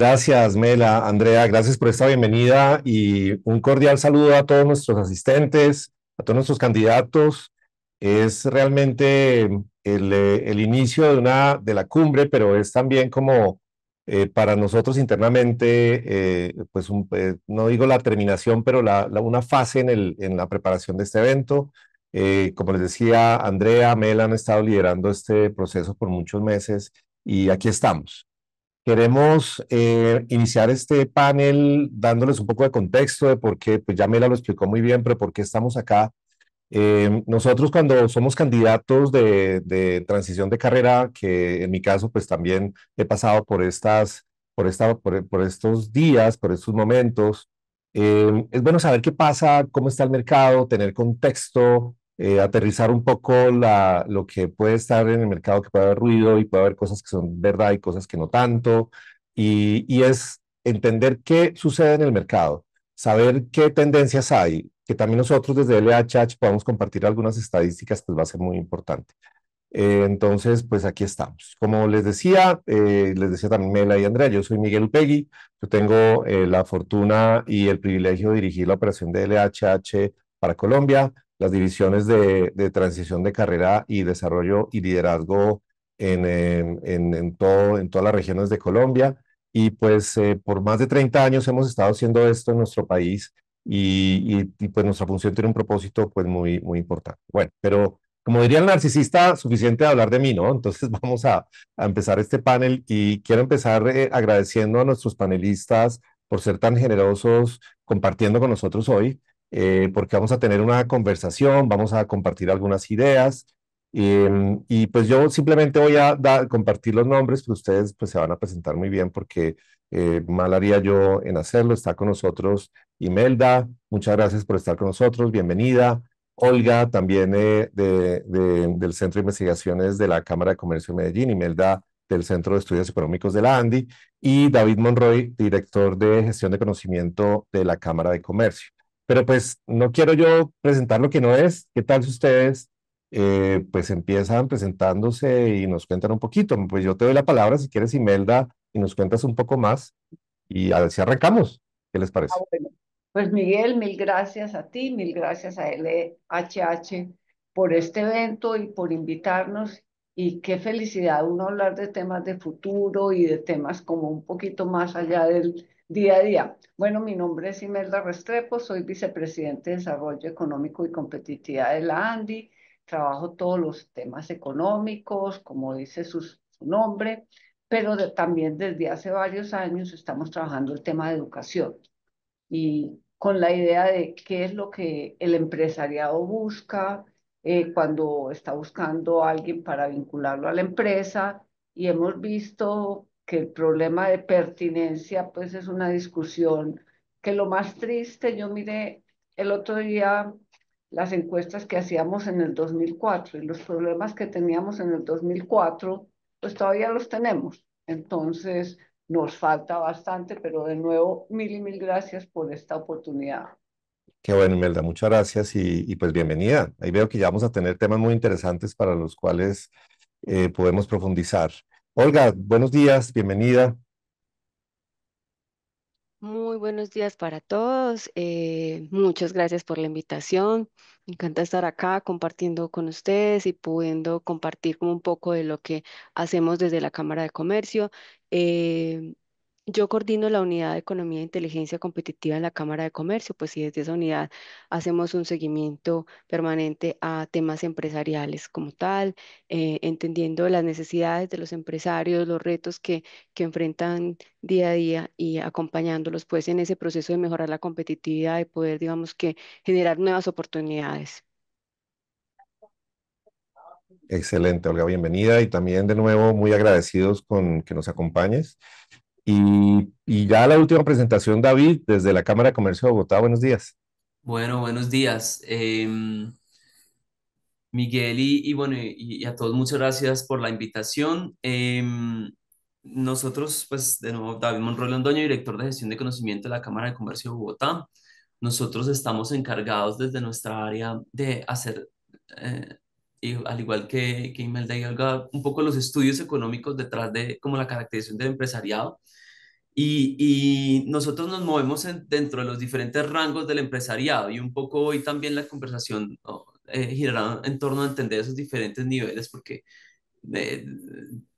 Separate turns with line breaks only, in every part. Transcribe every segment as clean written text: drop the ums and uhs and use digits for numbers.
Gracias, Mela, Andrea, gracias por esta bienvenida y un cordial saludo a todos nuestros asistentes, a todos nuestros candidatos. Es realmente el inicio de la cumbre, pero es también como para nosotros internamente, no digo la terminación, pero una fase en la preparación de este evento. Como les decía, Andrea, Mela han estado liderando este proceso por muchos meses y aquí estamos. Queremos iniciar este panel dándoles un poco de contexto de por qué, pues ya Mela lo explicó muy bien, pero por qué estamos acá. Nosotros cuando somos candidatos de transición de carrera, que en mi caso pues también he pasado por estos días, por estos momentos, es bueno saber qué pasa, cómo está el mercado, tener contexto, aterrizar un poco lo que puede estar en el mercado, que puede haber ruido y puede haber cosas que son verdad y cosas que no tanto, y es entender qué sucede en el mercado, saber qué tendencias hay, que también nosotros desde LHH podamos compartir algunas estadísticas, pues va a ser muy importante. Entonces, pues aquí estamos. Como les decía también Mela y Andrea, yo soy Miguel Upegui, yo tengo la fortuna y el privilegio de dirigir la operación de LHH para Colombia, las divisiones de transición de carrera y desarrollo y liderazgo en todas las regiones de Colombia. Y pues por más de 30 años hemos estado haciendo esto en nuestro país pues nuestra función tiene un propósito pues muy importante. Bueno, pero como diría el narcisista, suficiente de hablar de mí, ¿no? Entonces vamos a empezar este panel y quiero empezar agradeciendo a nuestros panelistas por ser tan generosos compartiendo con nosotros hoy, porque vamos a tener una conversación, vamos a compartir algunas ideas y pues yo simplemente voy a compartir los nombres, pero ustedes pues se van a presentar muy bien porque mal haría yo en hacerlo. Está con nosotros Imelda, muchas gracias por estar con nosotros, bienvenida. Olga, también del Centro de Investigaciones de la Cámara de Comercio de Medellín, Imelda del Centro de Estudios Económicos de la ANDI, y David Monroy, director de Gestión de Conocimiento de la Cámara de Comercio. Pero pues no quiero yo presentar lo que no es. ¿Qué tal si ustedes pues empiezan presentándose y nos cuentan un poquito? Pues yo te doy la palabra si quieres, Imelda, y nos cuentas un poco más y a ver si arrancamos. ¿Qué les
Ah,
parece?
bueno. Pues Miguel, mil gracias a ti, mil gracias a LHH por este evento y por invitarnos. Y qué felicidad uno hablar de temas de futuro y de temas como un poquito más allá del día a día. Bueno, mi nombre es Imelda Restrepo, soy vicepresidente de Desarrollo Económico y Competitividad de la ANDI. Trabajo todos los temas económicos, como dice su nombre, pero también desde hace varios años estamos trabajando el tema de educación y con la idea de qué es lo que el empresariado busca cuando está buscando a alguien para vincularlo a la empresa. Y hemos visto que el problema de pertinencia pues es una discusión que lo más triste, yo miré el otro día las encuestas que hacíamos en el 2004 y los problemas que teníamos en el 2004 pues todavía los tenemos. Entonces, nos falta bastante, pero de nuevo, mil y mil gracias por esta oportunidad.
Qué bueno, Imelda, muchas gracias y pues bienvenida. Ahí veo que ya vamos a tener temas muy interesantes para los cuales podemos profundizar. Olga, buenos días, bienvenida.
Muy buenos días para todos. Muchas gracias por la invitación. Me encanta estar acá compartiendo con ustedes y pudiendo compartir como un poco de lo que hacemos desde la Cámara de Comercio. Eh, yo coordino la unidad de Economía e Inteligencia Competitiva en la Cámara de Comercio, pues y desde esa unidad hacemos un seguimiento permanente a temas empresariales como tal, entendiendo las necesidades de los empresarios, los retos que enfrentan día a día y acompañándolos pues en ese proceso de mejorar la competitividad y poder, digamos que, generar nuevas oportunidades.
Excelente, Olga, bienvenida y también de nuevo muy agradecidos con que nos acompañes. Y ya la última presentación, David, desde la Cámara de Comercio de Bogotá, buenos días.
Bueno, buenos días, Miguel, y bueno, y a todos muchas gracias por la invitación. Nosotros, pues, de nuevo, David Monroy Londoño, director de gestión de conocimiento de la Cámara de Comercio de Bogotá. Nosotros estamos encargados desde nuestra área de hacer, y al igual que Imelda y Olga, un poco los estudios económicos detrás de como la caracterización del empresariado y nosotros nos movemos dentro de los diferentes rangos del empresariado y un poco hoy también la conversación, ¿no? Girará en torno a entender esos diferentes niveles porque eh,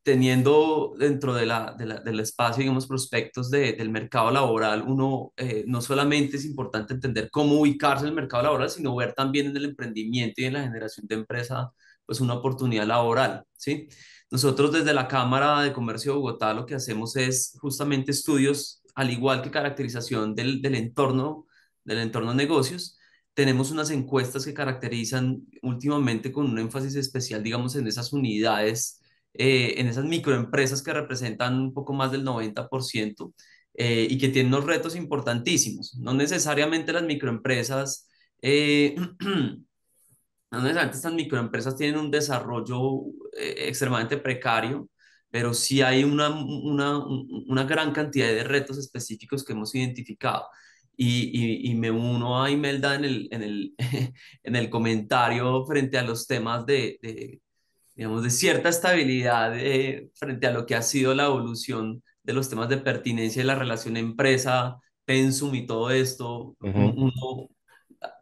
teniendo dentro del espacio, digamos, prospectos del mercado laboral, uno no solamente es importante entender cómo ubicarse en el mercado laboral, sino ver también en el emprendimiento y en la generación de empresa, pues una oportunidad laboral, ¿sí? Nosotros desde la Cámara de Comercio de Bogotá lo que hacemos es justamente estudios, al igual que caracterización del entorno de negocios. Tenemos unas encuestas que caracterizan últimamente con un énfasis especial, digamos, en esas unidades, en esas microempresas que representan un poco más del 90% y que tienen unos retos importantísimos. No necesariamente las microempresas, no necesariamente estas microempresas tienen un desarrollo extremadamente precario, pero sí hay una gran cantidad de retos específicos que hemos identificado. Y me uno a Imelda en el comentario frente a los temas digamos, de cierta estabilidad frente a lo que ha sido la evolución de los temas de pertinencia y la relación empresa, pensum y todo esto.
Ujú.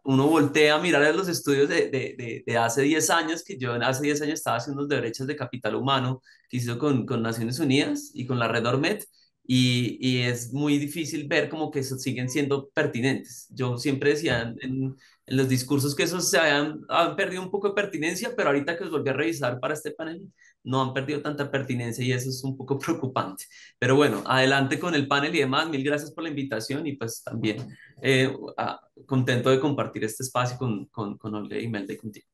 Uno voltea a mirar a los estudios de hace 10 años, que yo hace 10 años estaba haciendo unos de brechas de capital humano que hizo con Naciones Unidas y con la red Ormet, y es muy difícil ver como que esos siguen siendo pertinentes. Yo siempre decía en los discursos que esos han perdido un poco de pertinencia, pero ahorita que los volví a revisar para este panel, no han perdido tanta pertinencia y eso es un poco preocupante. Pero bueno, adelante con el panel y demás. Mil gracias por la invitación y pues también contento de compartir este espacio con Olga y Imelda y contigo.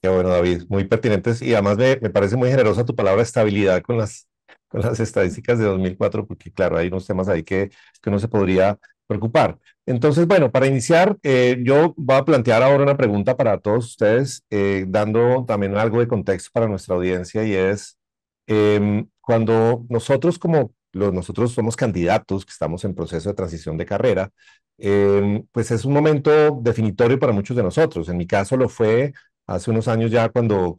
Qué bueno, David, muy pertinentes y además me parece muy generosa tu palabra estabilidad con las estadísticas de 2004, porque claro, hay unos temas ahí que uno se podría preocupar. Entonces, bueno, para iniciar, yo voy a plantear ahora una pregunta para todos ustedes, dando también algo de contexto para nuestra audiencia y es, cuando nosotros nosotros somos candidatos que estamos en proceso de transición de carrera, pues es un momento definitorio para muchos de nosotros. En mi caso lo fue hace unos años ya cuando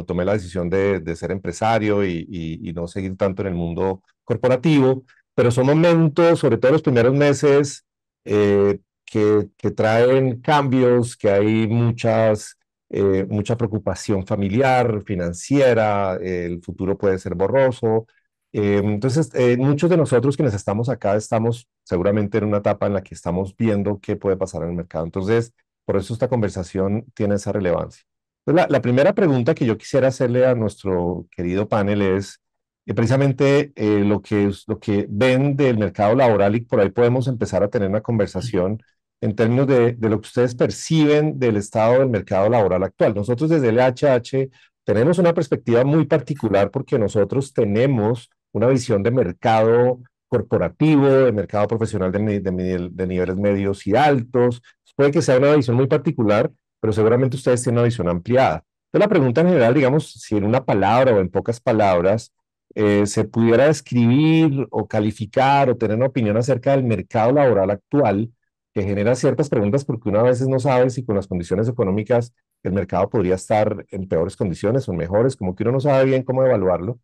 tomé la decisión de ser empresario y no seguir tanto en el mundo corporativo, pero son momentos, sobre todo los primeros meses, que traen cambios, que hay mucha preocupación familiar, financiera, el futuro puede ser borroso. Entonces, muchos de nosotros quienes estamos acá estamos seguramente en una etapa en la que estamos viendo qué puede pasar en el mercado. Entonces, por eso esta conversación tiene esa relevancia. Entonces, la primera pregunta que yo quisiera hacerle a nuestro querido panel es precisamente lo que ven del mercado laboral y por ahí podemos empezar a tener una conversación en términos de lo que ustedes perciben del estado del mercado laboral actual. Nosotros desde LHH tenemos una perspectiva muy particular porque nosotros tenemos una visión de mercado corporativo, de mercado profesional de niveles medios y altos. Puede que sea una visión muy particular, pero seguramente ustedes tienen una visión ampliada. Entonces, la pregunta en general, digamos, si en una palabra o en pocas palabras se pudiera describir o calificar o tener una opinión acerca del mercado laboral actual, que genera ciertas preguntas porque uno a veces no sabe si con las condiciones económicas el mercado podría estar en peores condiciones o en mejores, como que uno no sabe bien cómo evaluarlo.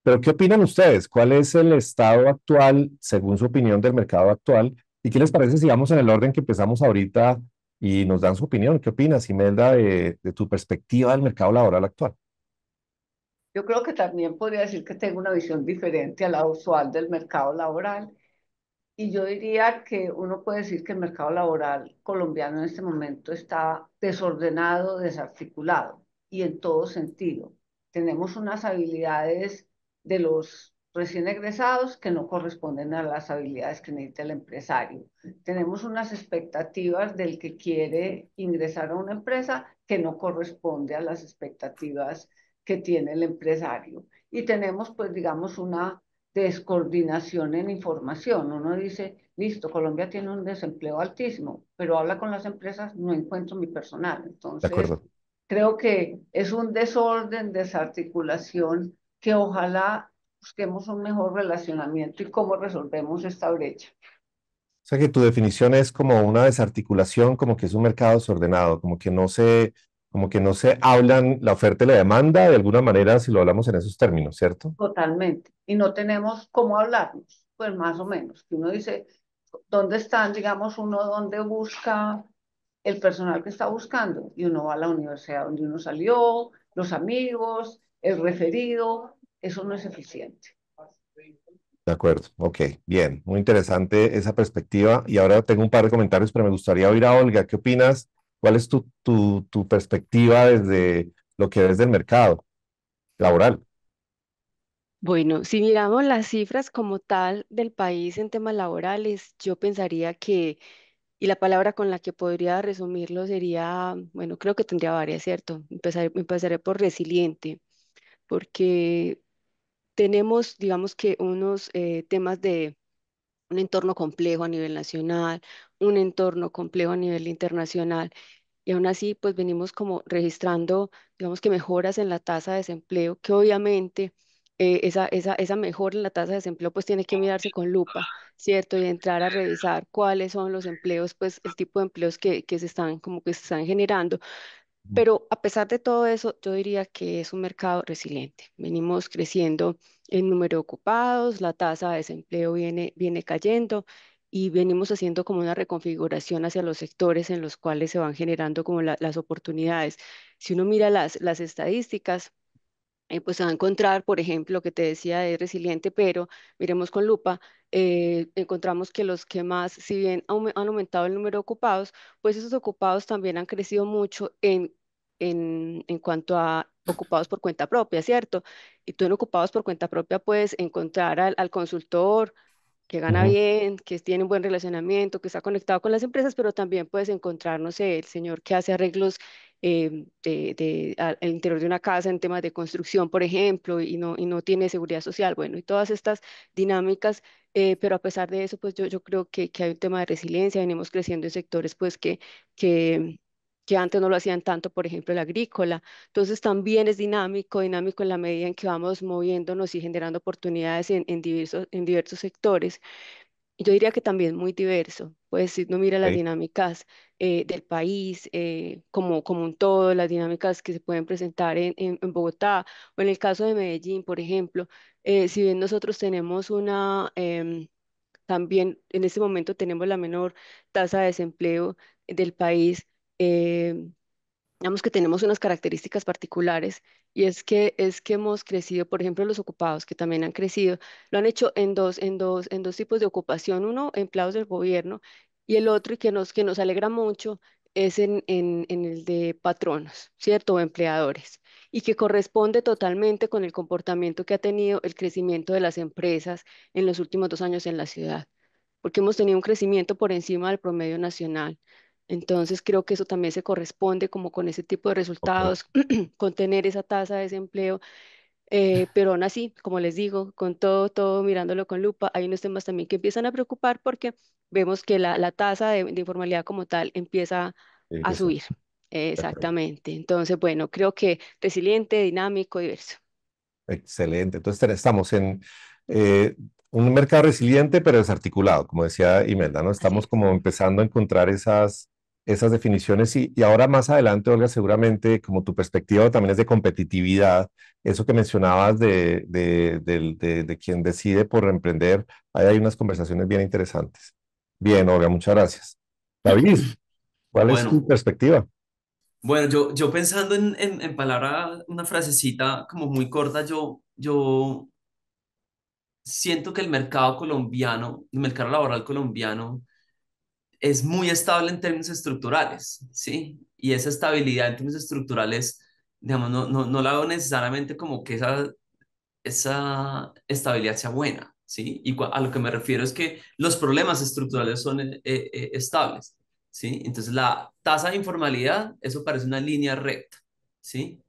Pero ¿qué opinan ustedes? ¿Cuál es el estado actual, según su opinión, del mercado actual? ¿Y qué les parece si vamos en el orden que empezamos ahorita y nos dan su opinión? ¿Qué opinas, Imelda, de tu perspectiva del mercado laboral actual?
Yo creo que también podría decir que tengo una visión diferente a la usual del mercado laboral. Y yo diría que uno puede decir que el mercado laboral colombiano en este momento está desordenado, desarticulado y en todo sentido. Tenemos unas habilidades de los recién egresados que no corresponden a las habilidades que necesita el empresario. Tenemos unas expectativas del que quiere ingresar a una empresa que no corresponde a las expectativas que tiene el empresario. Y tenemos, pues, digamos, una descoordinación en información. Uno dice, listo, Colombia tiene un desempleo altísimo, pero habla con las empresas, no encuentro mi personal.
De
Entonces,
acuerdo.
creo que es un desorden, desarticulación, que ojalá busquemos un mejor relacionamiento y cómo resolvemos esta brecha.
O sea que tu definición es como una desarticulación, como que es un mercado desordenado, como que no se hablan la oferta y la demanda de alguna manera si lo hablamos en esos términos, ¿cierto?
Totalmente. Y no tenemos cómo hablarnos. pues más o menos, que uno dice, ¿dónde están, digamos, uno dónde busca el personal que está buscando? Y uno va a la universidad donde uno salió, los amigos, el referido, eso no es eficiente.
De acuerdo, ok, bien, muy interesante esa perspectiva. Y ahora tengo un par de comentarios, pero me gustaría oír a Olga, ¿qué opinas? ¿Cuál es tu perspectiva desde lo que ves del mercado laboral?
Bueno, si miramos las cifras como tal del país en temas laborales, yo pensaría que, y la palabra con la que podría resumirlo sería, bueno, creo que tendría varias, ¿cierto? Empezaré por resiliente, porque tenemos, digamos que unos temas de un entorno complejo a nivel nacional, un entorno complejo a nivel internacional. Y aún así, pues venimos como registrando, digamos que mejoras en la tasa de desempleo, que obviamente esa mejora en la tasa de desempleo pues tiene que mirarse con lupa, ¿cierto? Y entrar a revisar cuáles son los empleos, pues el tipo de empleos que se están, como que se están generando. Pero a pesar de todo eso, yo diría que es un mercado resiliente. Venimos creciendo en número de ocupados, la tasa de desempleo viene cayendo y venimos haciendo como una reconfiguración hacia los sectores en los cuales se van generando como las oportunidades. Si uno mira las estadísticas, pues se va a encontrar, por ejemplo, lo que te decía de resiliente, pero miremos con lupa, encontramos que los que más, si bien han aumentado el número de ocupados, pues esos ocupados también han crecido mucho en cuanto a ocupados por cuenta propia, ¿cierto? Y tú en ocupados por cuenta propia puedes encontrar al consultor que gana
Ujú.
bien, que tiene un buen relacionamiento, que está conectado con las empresas, pero también puedes encontrar, no sé, el señor que hace arreglos al interior de una casa en temas de construcción, por ejemplo, y no tiene seguridad social, bueno, y todas estas dinámicas, pero a pesar de eso, pues yo creo que hay un tema de resiliencia, venimos creciendo en sectores, pues que, que antes no lo hacían tanto, por ejemplo, el agrícola. Entonces también es dinámico en la medida en que vamos moviéndonos y generando oportunidades en diversos sectores. Y yo diría que también muy diverso. Pues si uno mira las
Ok.
dinámicas del país como un todo, las dinámicas que se pueden presentar en Bogotá o en el caso de Medellín, por ejemplo, si bien nosotros tenemos también en este momento tenemos la menor tasa de desempleo del país. em, Digamos que tenemos unas características particulares y es que hemos crecido, por ejemplo, los ocupados que también han crecido, lo han hecho en dos tipos de ocupación, uno empleados del gobierno y el otro y que nos alegra mucho es en el de patronos, ¿cierto? O empleadores y que corresponde totalmente con el comportamiento que ha tenido el crecimiento de las empresas en los últimos 2 años en la ciudad, porque hemos tenido un crecimiento por encima del promedio nacional. Entonces creo que eso también se corresponde como con ese tipo de
Ok.
resultados, con tener esa tasa de desempleo, pero aún así, como les digo, con todo mirándolo con lupa, hay unos temas también que empiezan a preocupar porque vemos que la tasa de informalidad como tal empieza
Sí,
a
eso,
subir.
de acuerdo.
Exactamente. Entonces, bueno, creo que resiliente, dinámico, diverso.
Excelente. Entonces estamos en eh, un mercado resiliente, pero desarticulado, como decía Imelda, ¿no?
Así
Estamos
es.
como empezando a encontrar esas definiciones y ahora más adelante, Olga, seguramente como tu perspectiva también es de competitividad, eso que mencionabas de quien decide por emprender, ahí hay unas conversaciones bien interesantes. Bien, Olga, muchas gracias. David, ¿cuál es tu
Bueno,
perspectiva?
bueno, yo pensando en palabra, una frasecita como muy corta, yo siento que el mercado colombiano, el mercado laboral colombiano, es muy estable en términos estructurales, ¿sí? Y esa estabilidad en términos estructurales, digamos, no la veo necesariamente como que esa estabilidad sea buena, ¿sí? Y a lo que me refiero es que los problemas estructurales son estables, ¿sí? Entonces la tasa de informalidad, eso parece una línea recta, ¿sí?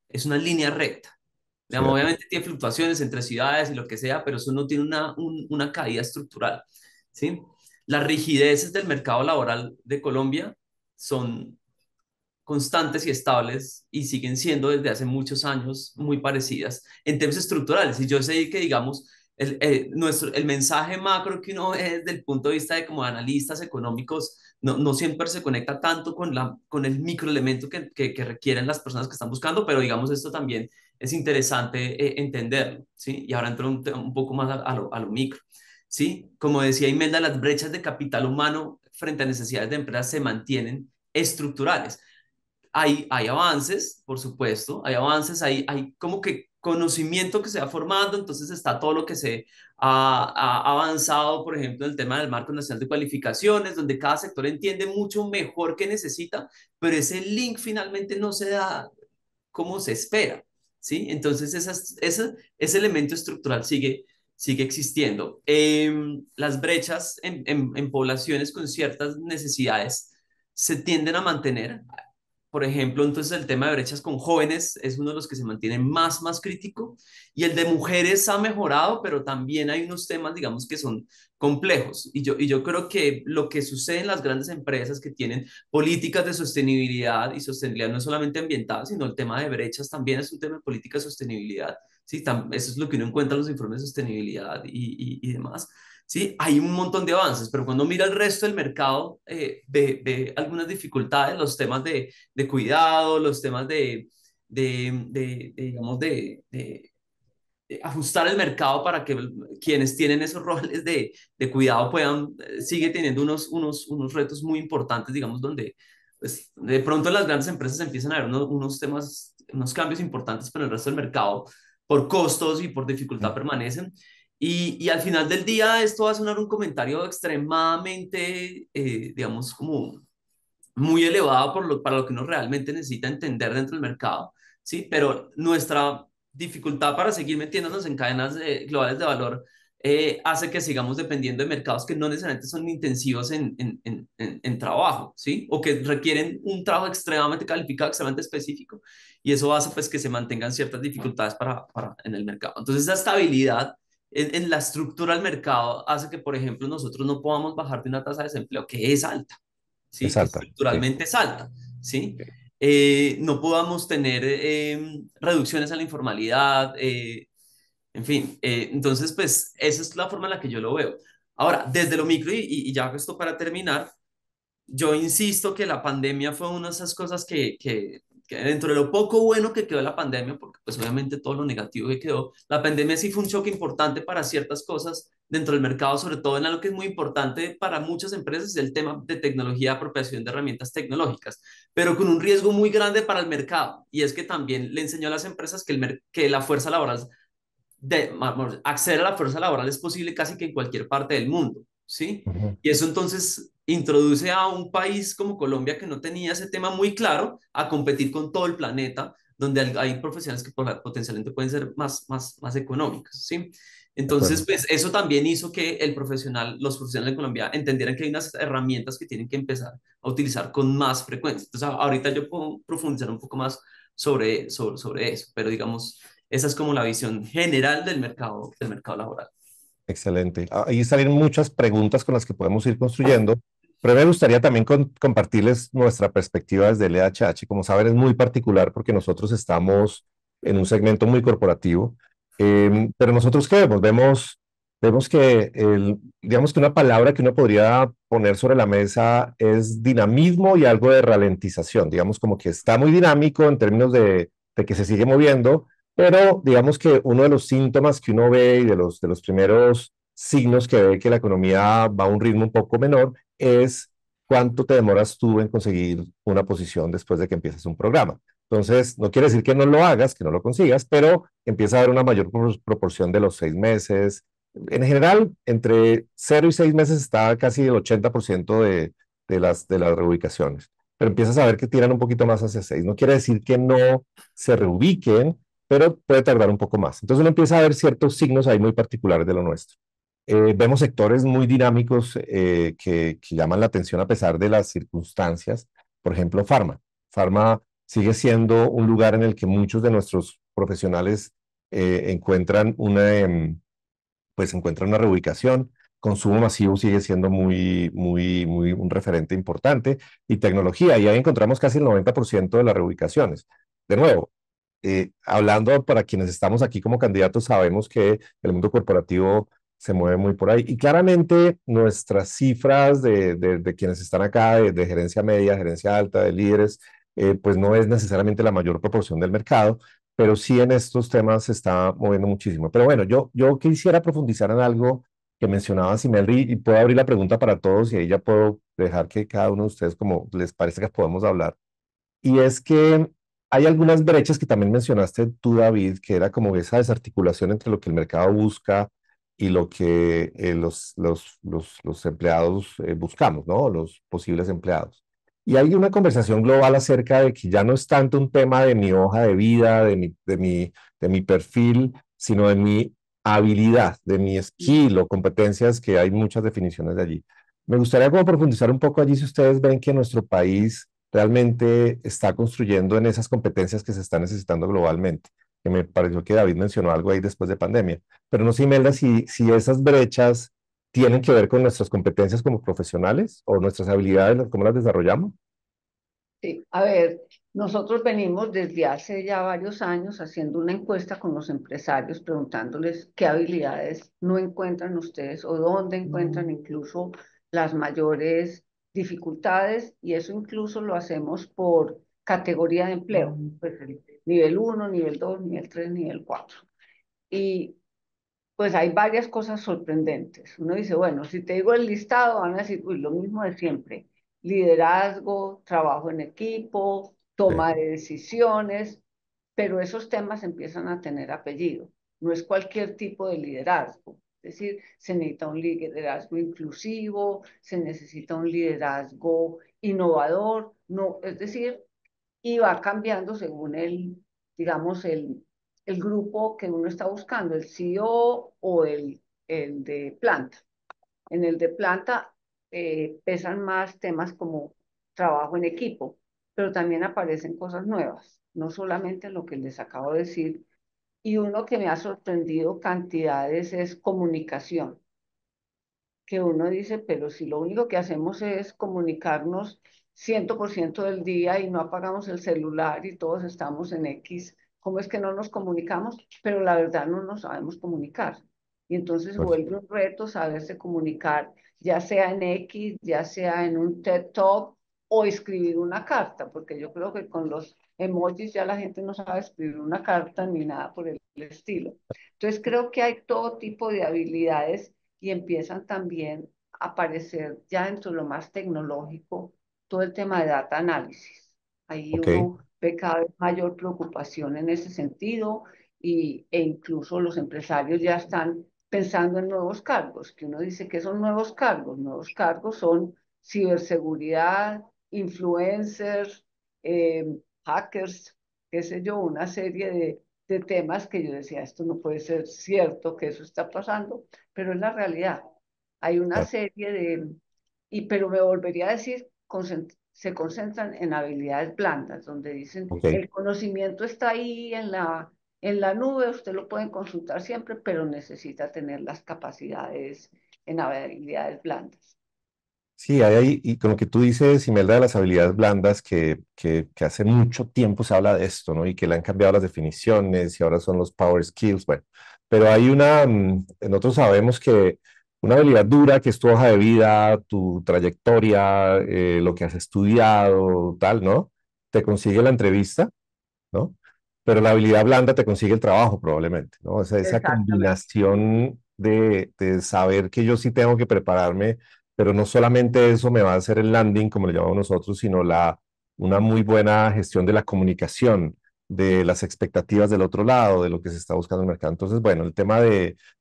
Es una línea recta.
Sí,
Digamos, obviamente tiene fluctuaciones entre ciudades y lo que sea, pero eso no tiene una caída estructural, ¿sí? Las rigideces del mercado laboral de Colombia son constantes y estables y siguen siendo desde hace muchos años muy parecidas en términos estructurales. Y yo sé que, digamos, el mensaje macro que uno ve desde el punto de vista de como analistas económicos no siempre se conecta tanto con el microelemento que requieren las personas que están buscando, pero digamos esto también es interesante entenderlo, ¿sí? Y ahora entro un poco más a lo micro. ¿sí? Como decía Imelda, las brechas de capital humano frente a necesidades de empresas se mantienen estructurales. Hay avances, por supuesto, hay avances, hay como que conocimiento que se va formando, entonces está todo lo que se ha avanzado, por ejemplo, en el tema del Marco Nacional de Cualificaciones, donde cada sector entiende mucho mejor qué necesita, pero ese link finalmente no se da como se espera, ¿sí? Entonces ese elemento estructural sigue existiendo. Las brechas en poblaciones con ciertas necesidades se tienden a mantener. Por ejemplo, entonces el tema de brechas con jóvenes es uno de los que se mantiene más crítico y el de mujeres ha mejorado, pero también hay unos temas, digamos, que son complejos. Y yo creo que lo que sucede en las grandes empresas que tienen políticas de sostenibilidad y sostenibilidad no es solamente ambiental, sino el tema de brechas también es un tema de política de sostenibilidad. Sí, eso es lo que uno encuentra en los informes de sostenibilidad y demás. Sí, hay un montón de avances, pero cuando mira el resto del mercado, ve algunas dificultades, los temas de cuidado, los temas digamos, de ajustar el mercado para que quienes tienen esos roles de cuidado puedan, sigue teniendo unos retos muy importantes, digamos, donde pues, de pronto en las grandes empresas empiezan a haber unos temas, unos cambios importantes, pero el resto del mercado, por costos y por dificultad, permanecen. Y al final del día, esto va a sonar un comentario extremadamente, digamos, como muy elevado para lo que uno realmente necesita entender dentro del mercado, ¿sí? Pero nuestra dificultad para seguir metiéndonos en cadenas globales de valor hace que sigamos dependiendo de mercados que no necesariamente son intensivos en trabajo, ¿sí? O que requieren un trabajo extremadamente calificado, extremadamente específico, y eso hace pues que se mantengan ciertas dificultades en el mercado. Entonces, esa estabilidad en la estructura del mercado hace que, por ejemplo, nosotros no podamos bajar de una tasa de desempleo que es alta, ¿sí? Que
Exacto, sí.
estructuralmente es alta, ¿sí?
Sí.
No podamos tener reducciones a la informalidad, en fin. Entonces, pues, esa es la forma en la que yo lo veo. Ahora, desde lo micro, y ya esto para terminar, yo insisto que la pandemia fue una de esas cosas que dentro de lo poco bueno que quedó la pandemia, porque pues obviamente todo lo negativo que quedó, la pandemia sí fue un choque importante para ciertas cosas dentro del mercado, sobre todo en algo que es muy importante para muchas empresas, el tema de tecnología, apropiación de herramientas tecnológicas, pero con un riesgo muy grande para el mercado, y es que también le enseñó a las empresas que la fuerza laboral acceder a la fuerza laboral es posible casi que en cualquier parte del mundo, ¿sí?
Ujú.
Y eso entonces introduce a un país como Colombia que no tenía ese tema muy claro a competir con todo el planeta, donde hay profesionales que potencialmente pueden ser más económicos, ¿sí?
De acuerdo.
Entonces, pues eso también hizo que los profesionales de Colombia entendieran que hay unas herramientas que tienen que empezar a utilizar con más frecuencia. Entonces, ahorita yo puedo profundizar un poco más sobre eso, pero digamos, esa es como la visión general del mercado laboral.
Excelente. Ahí salen muchas preguntas con las que podemos ir construyendo, pero me gustaría también compartirles nuestra perspectiva desde el EHH. Como saben, es muy particular porque nosotros estamos en un segmento muy corporativo, pero nosotros ¿qué vemos? Vemos que digamos que una palabra que uno podría poner sobre la mesa es dinamismo y algo de ralentización. Digamos como que está muy dinámico en términos de que se sigue moviendo, pero digamos que uno de los síntomas que uno ve y de los primeros signos que ve que la economía va a un ritmo un poco menor es cuánto te demoras tú en conseguir una posición después de que empiezas un programa. Entonces, no quiere decir que no lo hagas, que no lo consigas, pero empieza a haber una mayor proporción de los 6 meses. En general, entre 0 y 6 meses está casi el 80% de las reubicaciones, pero empiezas a ver que tiran un poquito más hacia 6. No quiere decir que no se reubiquen, pero puede tardar un poco más. Entonces uno empieza a ver ciertos signos ahí muy particulares de lo nuestro. Vemos sectores muy dinámicos que llaman la atención a pesar de las circunstancias. Por ejemplo, farma. Farma sigue siendo un lugar en el que muchos de nuestros profesionales encuentran una reubicación. Consumo masivo sigue siendo muy un referente importante. Y tecnología, y ahí encontramos casi el 90% de las reubicaciones. De nuevo, hablando para quienes estamos aquí como candidatos, sabemos que el mundo corporativo se mueve muy por ahí. Y claramente nuestras cifras de quienes están acá, de gerencia media, gerencia alta, de líderes, pues no es necesariamente la mayor proporción del mercado, pero sí en estos temas se está moviendo muchísimo. Pero bueno, yo quisiera profundizar en algo que mencionaba Simelri, y puedo abrir la pregunta para todos y ahí ya puedo dejar que cada uno de ustedes, como les parece que podemos hablar. Y es que hay algunas brechas que también mencionaste tú, David, que era como esa desarticulación entre lo que el mercado busca y lo que los empleados buscamos, ¿no? Los posibles empleados. Y hay una conversación global acerca de que ya no es tanto un tema de mi hoja de vida, de mi perfil, sino de mi habilidad, de mi skill o competencias, que hay muchas definiciones de allí. Me gustaría como profundizar un poco allí si ustedes ven que nuestro país realmente está construyendo en esas competencias que se están necesitando globalmente. Que me pareció que David mencionó algo ahí después de pandemia. Pero no sé, Imelda, si esas brechas tienen que ver con nuestras competencias como profesionales o nuestras habilidades, cómo las desarrollamos.
Sí, a ver, nosotros venimos desde hace ya varios años haciendo una encuesta con los empresarios, preguntándoles qué habilidades no encuentran ustedes o dónde encuentran incluso las mayores dificultades, y eso incluso lo hacemos por categoría de empleo, pues el nivel uno, nivel 2, nivel 3, nivel 4. Y pues hay varias cosas sorprendentes. Uno dice, bueno, si te digo el listado, van a decir, uy, lo mismo de siempre. Liderazgo, trabajo en equipo,
Sí,
toma de decisiones, pero esos temas empiezan a tener apellido. No es cualquier tipo de liderazgo. Es decir, se necesita un liderazgo inclusivo, se necesita un liderazgo innovador, no, es decir, y va cambiando según digamos, el grupo que uno está buscando, el CEO o el de planta. En el de planta pesan más temas como trabajo en equipo, pero también aparecen cosas nuevas, no solamente lo que les acabo de decir. Y uno que me ha sorprendido cantidades es comunicación, que uno dice, pero si lo único que hacemos es comunicarnos 100% del día y no apagamos el celular y todos estamos en X, ¿cómo es que no nos comunicamos? Pero la verdad no nos sabemos comunicar. Y entonces
pues,
vuelve un reto saberse comunicar, ya sea en X, ya sea en un TED Talk o escribir una carta, porque yo creo que con los emojis ya la gente no sabe escribir una carta ni nada por el estilo. Entonces creo que hay todo tipo de habilidades y empiezan también a aparecer ya dentro de lo más tecnológico todo el tema de data análisis. Ahí
ok,
uno ve cada vez mayor preocupación en ese sentido e incluso los empresarios ya están pensando en nuevos cargos, que uno dice que son nuevos cargos son ciberseguridad, influencers, eh, hackers, qué sé yo, una serie de temas que yo decía, esto no puede ser cierto que eso está pasando, pero es la realidad. Hay una
claro,
serie pero me volvería a decir, se concentran en habilidades blandas, donde dicen,
ok.
el conocimiento está ahí en la nube, usted lo pueden consultar siempre, pero necesita tener las capacidades en habilidades blandas.
Sí, hay ahí, y con lo que tú dices, Imelda, de las habilidades blandas, que hace mucho tiempo se habla de esto, ¿no? Y que le han cambiado las definiciones y ahora son los power skills, bueno. Pero hay nosotros sabemos que una habilidad dura, que es tu hoja de vida, tu trayectoria, lo que has estudiado, tal, ¿no? Te consigue la entrevista, ¿no? Pero la habilidad blanda te consigue el trabajo probablemente, ¿no? O sea, esa
Exactamente.
combinación de saber que yo sí tengo que prepararme, pero no solamente eso me va a hacer el landing, como le llamamos nosotros, sino una muy buena gestión de la comunicación, de las expectativas del otro lado, de lo que se está buscando en el mercado. Entonces, bueno,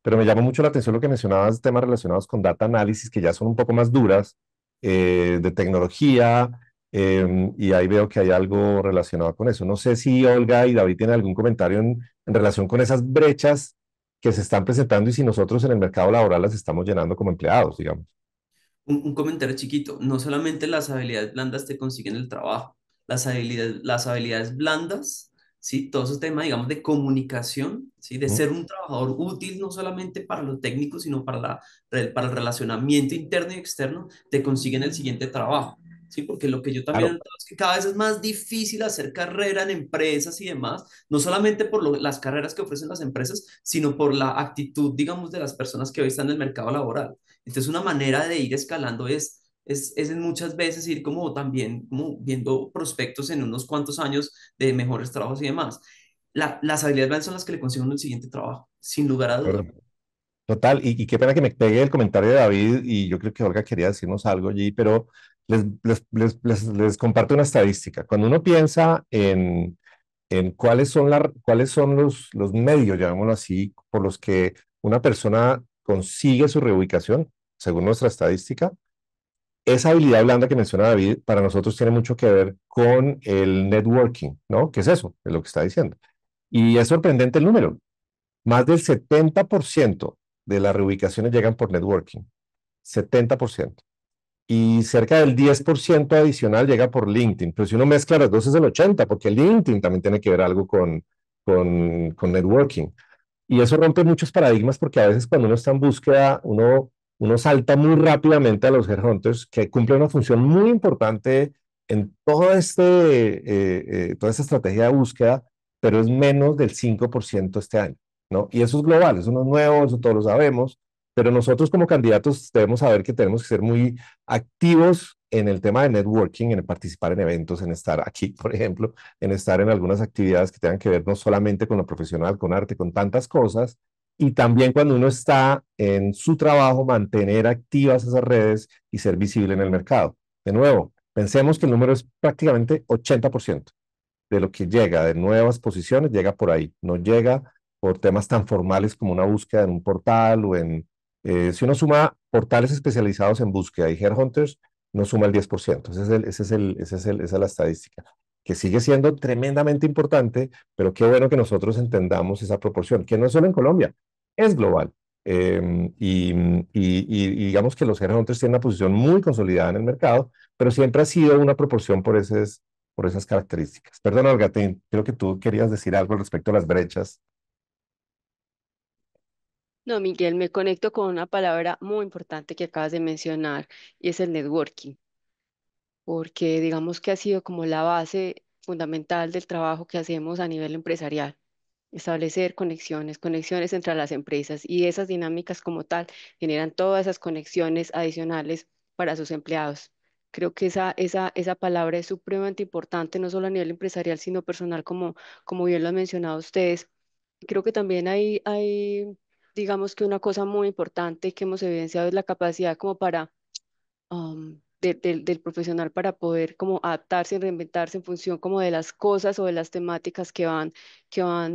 pero me llama mucho la atención lo que mencionabas, temas relacionados con data análisis, que ya son un poco más duras, de tecnología, y ahí veo que hay algo relacionado con eso. No sé si Olga y David tienen algún comentario en relación con esas brechas que se están presentando y si nosotros en el mercado laboral las estamos llenando como empleados, digamos.
Un comentario chiquito, no solamente las habilidades blandas te consiguen el trabajo, las habilidades blandas, ¿sí? Todo ese tema, digamos, de comunicación, ¿sí? De
¿Mm?
ser un trabajador útil no solamente para lo técnico, sino para el relacionamiento interno y externo, te consiguen el siguiente trabajo, ¿sí? Porque lo que yo también he
Claro,
notado es que cada vez es más difícil hacer carrera en empresas y demás, no solamente por las carreras que ofrecen las empresas, sino por la actitud, digamos, de las personas que hoy están en el mercado laboral. Entonces, una manera de ir escalando es en muchas veces ir como también como viendo prospectos en unos cuantos años de mejores trabajos y demás. Las habilidades blandas son las que le consiguen el siguiente trabajo, sin lugar a duda.
¿verdad? Total, y qué pena que me pegue el comentario de David, y yo creo que Olga quería decirnos algo allí, pero les comparto una estadística. Cuando uno piensa en cuáles son los medios, llamémoslo así, por los que una persona consigue su reubicación, según nuestra estadística, esa habilidad blanda que menciona David, para nosotros tiene mucho que ver con el networking, ¿no? ¿Qué es eso? Es lo que está diciendo. Y es sorprendente el número. Más del 70% de las reubicaciones llegan por networking. 70%. Y cerca del 10% adicional llega por LinkedIn. Pero si uno mezcla las dos es el 80%, porque LinkedIn también tiene que ver algo con networking. Y eso rompe muchos paradigmas porque a veces cuando uno está en búsqueda, uno salta muy rápidamente a los headhunters que cumplen una función muy importante en toda esta estrategia de búsqueda, pero es menos del 5% este año, ¿no? Y eso es global, eso no es nuevo, eso todos lo sabemos, pero nosotros como candidatos debemos saber que tenemos que ser muy activos en el tema de networking, en participar en eventos, en estar aquí, por ejemplo, en estar en algunas actividades que tengan que ver no solamente con lo profesional, con arte, con tantas cosas, y también cuando uno está en su trabajo, mantener activas esas redes y ser visible en el mercado. De nuevo, pensemos que el número es prácticamente 80% de lo que llega de nuevas posiciones, llega por ahí, no llega por temas tan formales como una búsqueda en un portal o si uno suma portales especializados en búsqueda y headhunters, no suma el 10%. Esa es la estadística, que sigue siendo tremendamente importante, pero qué bueno que nosotros entendamos esa proporción, que no es solo en Colombia, es global. Y digamos que los headhunters tienen una posición muy consolidada en el mercado, pero siempre ha sido una proporción por esas características. Perdón, Olga, creo que tú querías decir algo respecto a las brechas.
No, Miguel, me conecto con una palabra muy importante que acabas de mencionar y es el networking, porque digamos que ha sido como la base fundamental del trabajo que hacemos a nivel empresarial. Establecer conexiones, conexiones entre las empresas y esas dinámicas como tal generan todas esas conexiones adicionales para sus empleados. Creo que esa palabra es supremamente importante, no solo a nivel empresarial, sino personal, como bien lo han mencionado ustedes. Creo que también digamos que una cosa muy importante que hemos evidenciado es la capacidad como para del profesional para poder como adaptarse y reinventarse en función como de las cosas o de las temáticas que van,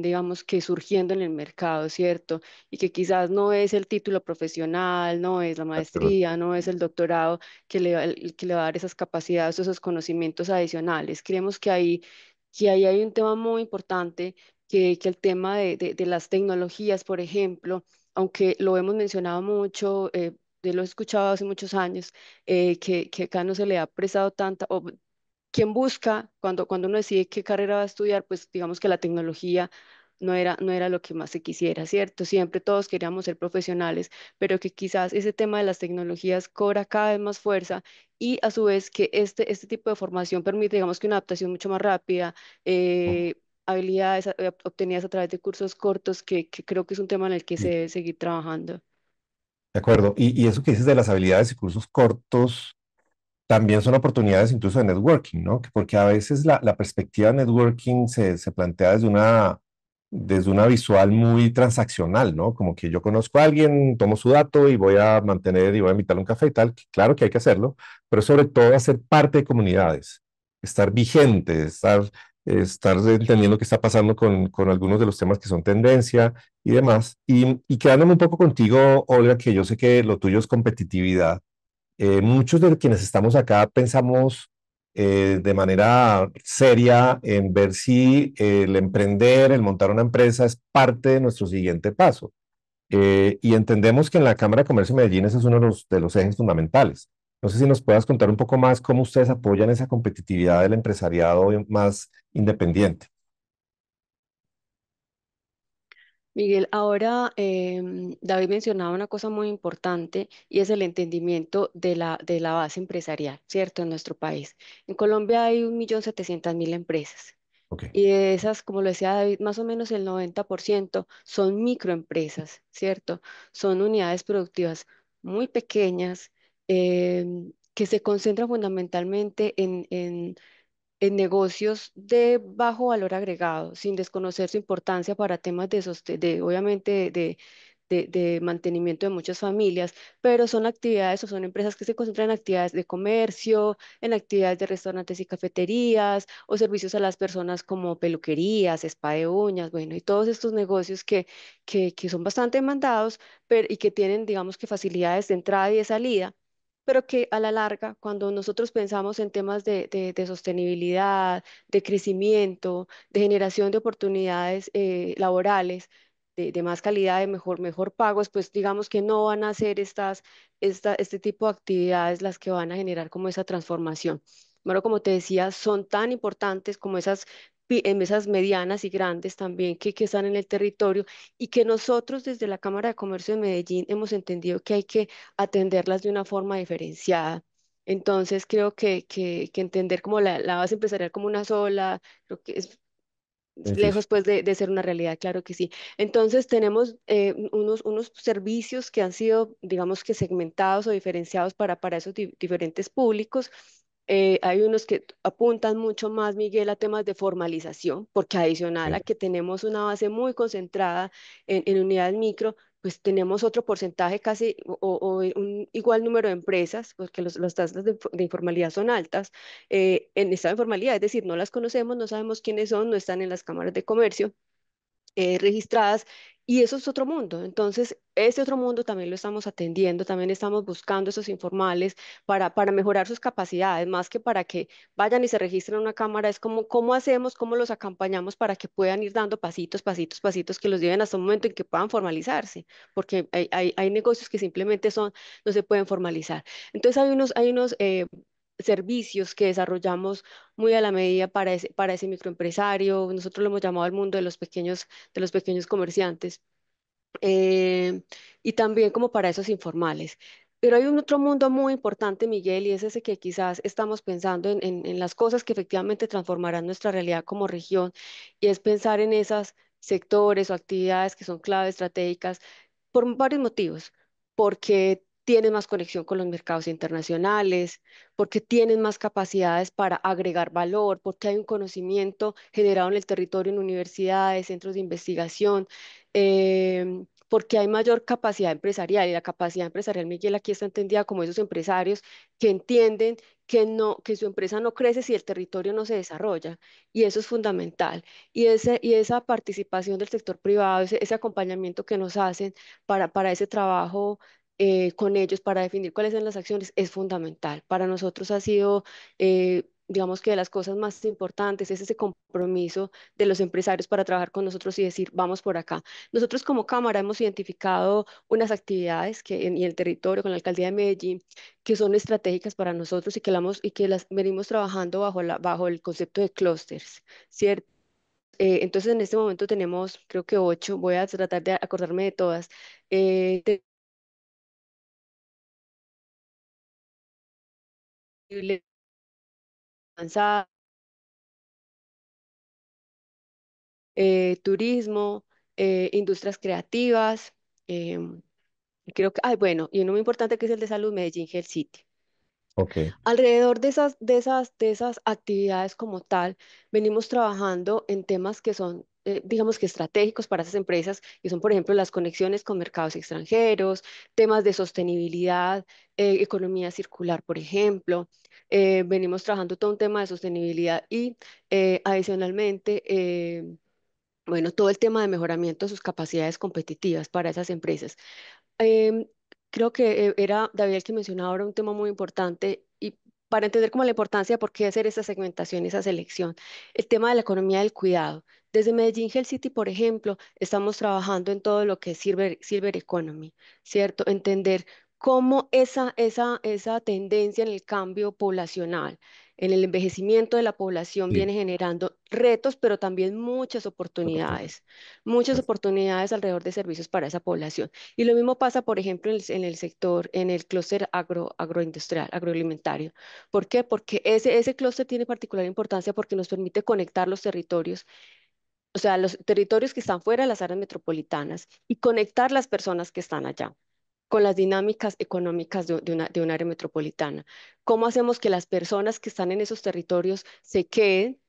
digamos, que surgiendo en el mercado, ¿cierto? Y que quizás no es el título profesional, no es la maestría, no es el doctorado que le va a dar esas capacidades o esos conocimientos adicionales. Creemos que ahí hay un tema muy importante, que el tema de las tecnologías, por ejemplo, aunque lo hemos mencionado mucho, lo he escuchado hace muchos años, que acá no se le ha prestado tanta, o quien busca, cuando uno decide qué carrera va a estudiar, pues digamos que la tecnología no era lo que más se quisiera, ¿cierto? Siempre todos queríamos ser profesionales, pero que quizás ese tema de las tecnologías cobra cada vez más fuerza y a su vez que este tipo de formación permite, digamos que una adaptación mucho más rápida, habilidades obtenidas a través de cursos cortos, que creo que es un tema en el que se
De
debe seguir trabajando.
acuerdo. Y eso que dices de las habilidades y cursos cortos también son oportunidades incluso de networking, ¿no? Porque a veces la perspectiva de networking se plantea desde una visual muy transaccional, ¿no? Como que yo conozco a alguien, tomo su dato y voy a mantener y voy a invitarle a un café y tal. Claro que hay que hacerlo, pero sobre todo hacer parte de comunidades, estar vigente, estar entendiendo qué está pasando con algunos de los temas que son tendencia y demás. Y quedándome un poco contigo, Olga, que yo sé que lo tuyo es competitividad. Muchos de quienes estamos acá pensamos de manera seria en ver si el emprender, el montar una empresa es parte de nuestro siguiente paso. Y entendemos que en la Cámara de Comercio de Medellín ese es uno de los ejes fundamentales. No sé si nos puedas contar un poco más cómo ustedes apoyan esa competitividad del empresariado más independiente.
Miguel, ahora David mencionaba una cosa muy importante y es el entendimiento de la base empresarial, ¿cierto? En nuestro país. En Colombia hay 1.700.000 empresas
Ok,
y de esas, como lo decía David, más o menos el 90% son microempresas, ¿cierto? Son unidades productivas muy pequeñas, que se concentran fundamentalmente en negocios de bajo valor agregado, sin desconocer su importancia para temas obviamente de mantenimiento de muchas familias, pero son actividades o son empresas que se concentran en actividades de comercio, en actividades de restaurantes y cafeterías o servicios a las personas como peluquerías, spa de uñas, bueno, y todos estos negocios que son bastante demandados pero, y que tienen, digamos que facilidades de entrada y de salida, pero que a la larga, cuando nosotros pensamos en temas de sostenibilidad, de crecimiento, de generación de oportunidades laborales, de más calidad, de mejor pagos, pues digamos que no van a ser este tipo de actividades las que van a generar como esa transformación. Bueno, como te decía, son tan importantes como esas medianas y grandes también que están en el territorio y que nosotros desde la Cámara de Comercio de Medellín hemos entendido que hay que atenderlas de una forma diferenciada. Entonces, creo que entender como la base empresarial como una sola, creo que es
Difícil.
lejos pues de ser una realidad, claro que sí. Entonces, tenemos unos servicios que han sido, digamos que segmentados o diferenciados para esos diferentes públicos. Hay unos que apuntan mucho más, Miguel, a temas de formalización, porque adicional a
Sí,
que tenemos una base muy concentrada en unidades micro, pues tenemos otro porcentaje casi o un igual número de empresas, porque las tasas de informalidad son altas, en estado de informalidad, es decir, no las conocemos, no sabemos quiénes son, no están en las cámaras de comercio registradas y eso es otro mundo. Entonces, ese otro mundo también lo estamos atendiendo, también estamos buscando esos informales para mejorar sus capacidades, más que para que vayan y se registren en una cámara, es como cómo hacemos, cómo los acompañamos para que puedan ir dando pasitos, pasitos, pasitos que los lleven hasta un momento en que puedan formalizarse, porque hay negocios que simplemente no se pueden formalizar. Entonces, hay unos servicios que desarrollamos muy a la medida para ese microempresario. Nosotros lo hemos llamado el mundo de los pequeños comerciantes eh, y también como para esos informales. Pero hay un otro mundo muy importante, Miguel, y es ese que quizás estamos pensando en las cosas que efectivamente transformarán nuestra realidad como región, y es pensar en esos sectores o actividades que son clave estratégicas por varios motivos, porque tienen más conexión con los mercados internacionales, porque tienen más capacidades para agregar valor, porque hay un conocimiento generado en el territorio, en universidades, centros de investigación, porque hay mayor capacidad empresarial y la capacidad empresarial, Miguel, aquí está entendida como esos empresarios que entienden que su empresa no crece si el territorio no se desarrolla y eso es fundamental. Y esa participación del sector privado, ese acompañamiento que nos hacen para ese trabajo con ellos, para definir cuáles son las acciones, es fundamental. Para nosotros ha sido, digamos que de las cosas más importantes, es ese compromiso de los empresarios para trabajar con nosotros y decir, vamos por acá. Nosotros como Cámara hemos identificado unas actividades y el territorio con la Alcaldía de Medellín que son estratégicas para nosotros y que las venimos trabajando bajo el concepto de clústeres, ¿cierto? Entonces en este momento tenemos creo que 8, voy a tratar de acordarme de todas. Avanzada, turismo, industrias creativas, em, creo que, ay, bueno, y uno muy importante que es el de salud, Medellín Health City.
ok,
Alrededor de esas actividades como tal, venimos trabajando en temas que son, digamos que estratégicos para esas empresas, que son, por ejemplo, las conexiones con mercados extranjeros, temas de sostenibilidad, economía circular, por ejemplo. Venimos trabajando todo un tema de sostenibilidad y adicionalmente, bueno, todo el tema de mejoramiento de sus capacidades competitivas para esas empresas. Em, Creo que era David el que mencionaba ahora un tema muy importante y para entender como la importancia de por qué hacer esa segmentación, esa selección, el tema de la economía del cuidado. Desde Medellín Health City, por ejemplo, estamos trabajando en todo lo que es Silver Economy, ¿cierto? Entender cómo esa tendencia en el cambio poblacional, en el envejecimiento de la población
sí,
viene generando retos, pero también
oportunidad.
muchas oportunidades alrededor de servicios para esa población. Y lo mismo pasa, por ejemplo, en el sector, en el clúster agroindustrial, agroalimentario. ¿Por qué? Porque ese clúster tiene particular importancia porque nos permite conectar los territorios, o sea, los territorios que están fuera de las áreas metropolitanas y conectar las personas que están allá con las dinámicas económicas de un área metropolitana. ¿Cómo hacemos que las personas que están en esos territorios se queden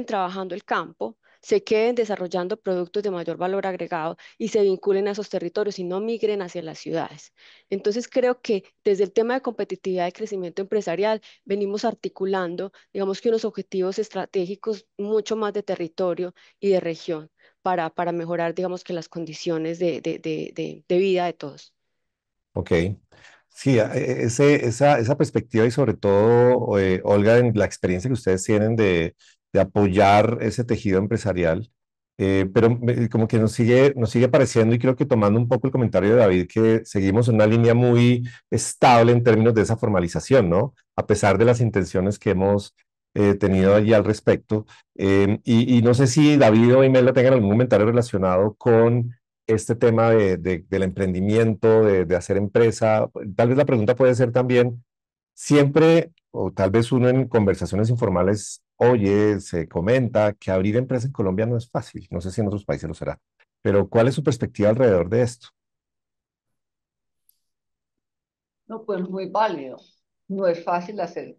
trabajando el campo? se queden desarrollando productos de mayor valor agregado y se vinculen a esos territorios y no migren hacia las ciudades. Entonces, creo que desde el tema de competitividad y crecimiento empresarial venimos articulando, digamos que unos objetivos estratégicos mucho más de territorio y de región para mejorar, digamos que las condiciones de vida de todos.
Ok. Sí, esa perspectiva y sobre todo, Olga, en la experiencia que ustedes tienen de apoyar ese tejido empresarial, pero como que nos sigue pareciendo y creo que tomando un poco el comentario de David, que seguimos en una línea muy estable en términos de esa formalización, ¿no? A pesar de las intenciones que hemos tenido allí al respecto. Y no sé si David o Imelda tengan algún comentario relacionado con este tema del emprendimiento, de hacer empresa. Tal vez la pregunta puede ser también, siempre, o tal vez uno en conversaciones informales oye, se comenta que abrir empresa en Colombia no es fácil. No sé si en otros países lo será. Pero ¿cuál es su perspectiva alrededor de esto?
No, pues muy válido. No es fácil hacer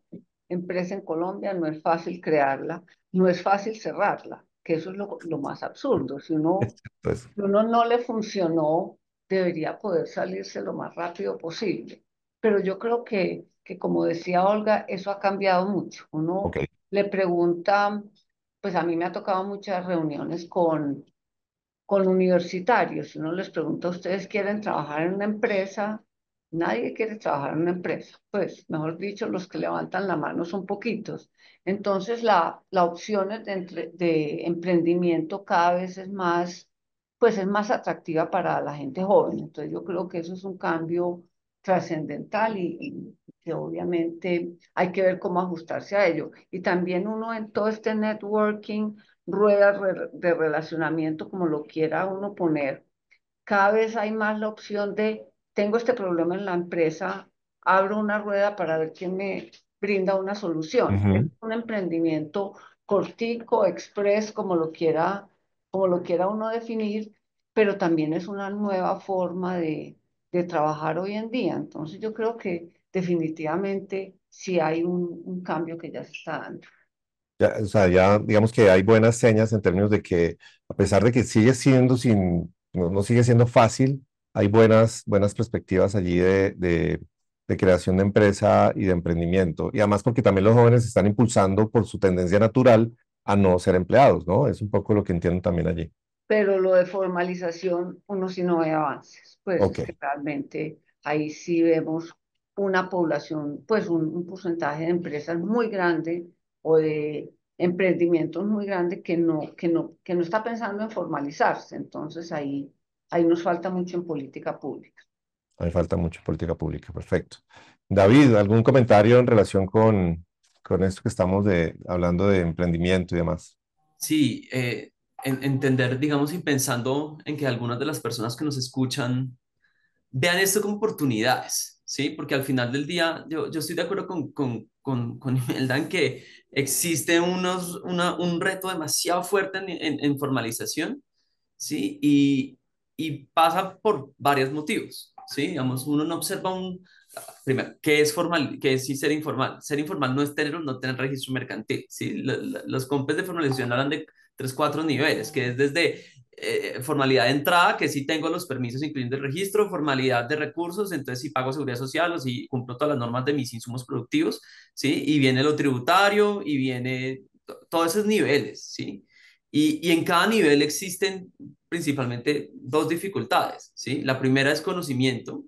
empresa en Colombia, no es fácil crearla, no es fácil cerrarla, que eso es lo más absurdo.
Pues,
Si uno no le funcionó, debería poder salirse lo más rápido posible. Pero yo creo que como decía Olga, eso ha cambiado mucho.
ok.
Uno le pregunta, pues a mí me ha tocado muchas reuniones con universitarios. Si uno les pregunta, ¿ustedes quieren trabajar en una empresa? Nadie quiere trabajar en una empresa. Pues, mejor dicho, los que levantan la mano son poquitos. Entonces, la opción de emprendimiento cada vez es más, pues es más atractiva para la gente joven. Entonces, yo creo que eso es un cambio trascendental y que obviamente hay que ver cómo ajustarse a ello. Y también uno en todo este networking ruedas de relacionamiento, como lo quiera uno poner, cada vez hay más la opción de, tengo este problema en la empresa, abro una rueda para ver quién me brinda una solución. Es
Ujú.
un emprendimiento cortico, express, como lo quiera uno definir, pero también es una nueva forma de trabajar hoy en día. Entonces yo creo que definitivamente sí hay un cambio que ya se está dando.
Ya, o sea, ya digamos que hay buenas señas en términos de que a pesar de que sigue siendo no sigue siendo fácil, hay buenas perspectivas allí de creación de empresa y de emprendimiento. Y además porque también los jóvenes se están impulsando por su tendencia natural a no ser empleados, ¿no? Es un poco lo que entiendo también allí.
Pero lo de formalización, uno sí no ve avances. Pues
Ok.
es que realmente ahí sí vemos una población, pues un porcentaje de empresas muy grande o de emprendimientos muy grande que no está pensando en formalizarse. Entonces ahí nos falta mucho en política pública.
Hay falta mucho política pública. Perfecto. David, ¿algún comentario en relación con esto que estamos hablando de emprendimiento y demás?
Sí, entender, digamos, y pensando en que algunas de las personas que nos escuchan vean esto como oportunidades, ¿sí? Porque al final del día yo estoy de acuerdo con Imelda en que existe un reto demasiado fuerte en formalización, ¿sí? Y pasa por varios motivos, ¿sí? Digamos, uno no observa primero, ¿qué es formal? ¿Qué es sí ser informal? Ser informal no es tener o no tener registro mercantil, ¿sí? Los compes de formalización hablan de tres, cuatro niveles, que es desde formalidad de entrada, que sí tengo los permisos incluyendo el registro, formalidad de recursos, entonces si pago seguridad social o si cumplo todas las normas de mis insumos productivos, ¿sí? Y viene lo tributario y viene todos esos niveles, ¿sí? Y en cada nivel existen principalmente dos dificultades, ¿sí? La primera es conocimiento,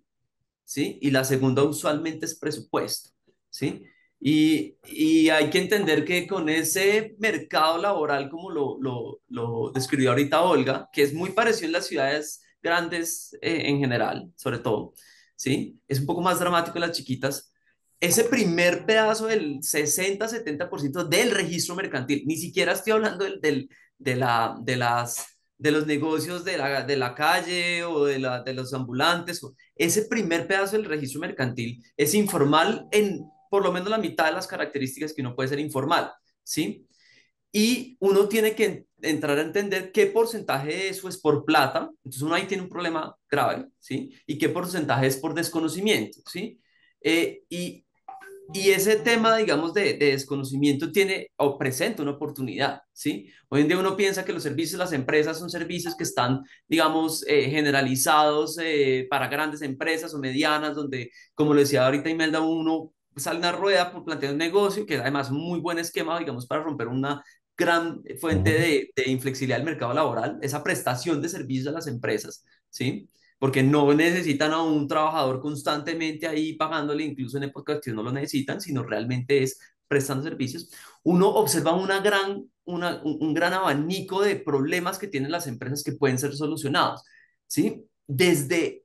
¿sí? Y la segunda usualmente es presupuesto, ¿sí? Y hay que entender que con ese mercado laboral, como lo describió ahorita Olga, que es muy parecido en las ciudades grandes en general, sobre todo, ¿sí? Es un poco más dramático en las chiquitas. Ese primer pedazo del 60-70% del registro mercantil, ni siquiera estoy hablando de los negocios de la calle o de los ambulantes, ese primer pedazo del registro mercantil es informal en por lo menos la mitad de las características que uno puede ser informal, ¿sí? Y uno tiene que entrar a entender qué porcentaje de eso es por plata, entonces uno ahí tiene un problema grave, ¿sí? Y qué porcentaje es por desconocimiento, ¿sí? Y Y ese tema, digamos, de desconocimiento tiene o presenta una oportunidad, ¿sí? Hoy en día uno piensa que los servicios de las empresas son servicios que están, digamos, generalizados para grandes empresas o medianas, donde, como lo decía ahorita Imelda, uno sale a una rueda por plantear un negocio, que además es un muy buen esquema, digamos, para romper una gran fuente
Ujú.
de inflexibilidad del mercado laboral, esa prestación de servicios a las empresas, ¿sí? Porque no necesitan a un trabajador constantemente ahí pagándole, incluso en épocas que no lo necesitan, sino realmente es prestando servicios. Uno observa un gran abanico de problemas que tienen las empresas que pueden ser solucionados, ¿sí? Desde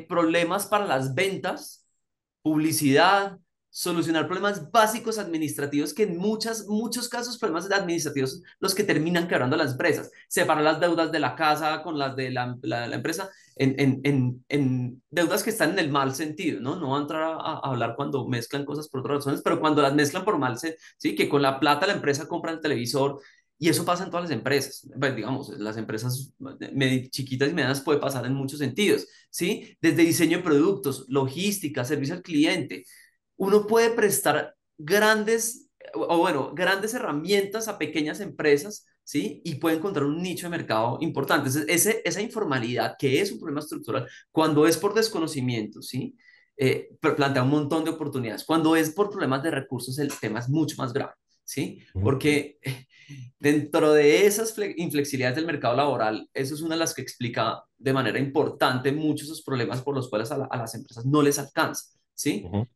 problemas para las ventas, publicidad, solucionar problemas básicos administrativos que en muchos casos problemas administrativos los que terminan quebrando las empresas. Separar las deudas de la casa con las de la empresa en deudas que están en el mal sentido, ¿no? No voy a entrar a hablar cuando mezclan cosas por otras razones, pero cuando las mezclan por mal sentido, ¿sí? Que con la plata la empresa compra el televisor, y eso pasa en todas las empresas. Pues, digamos, las empresas chiquitas y medianas puede pasar en muchos sentidos, ¿sí? Desde diseño de productos, logística, servicio al cliente. Uno puede prestar grandes herramientas a pequeñas empresas, ¿sí? Y puede encontrar un nicho de mercado importante. Esa informalidad, que es un problema estructural, cuando es por desconocimiento, ¿sí? Plantea un montón de oportunidades. Cuando es por problemas de recursos, el tema es mucho más grave, ¿sí?
Ujú.
Porque dentro de esas inflexibilidades del mercado laboral, eso es una de las que explica de manera importante muchos de esos problemas por los cuales a las empresas no les alcanza, ¿sí?
Ujú.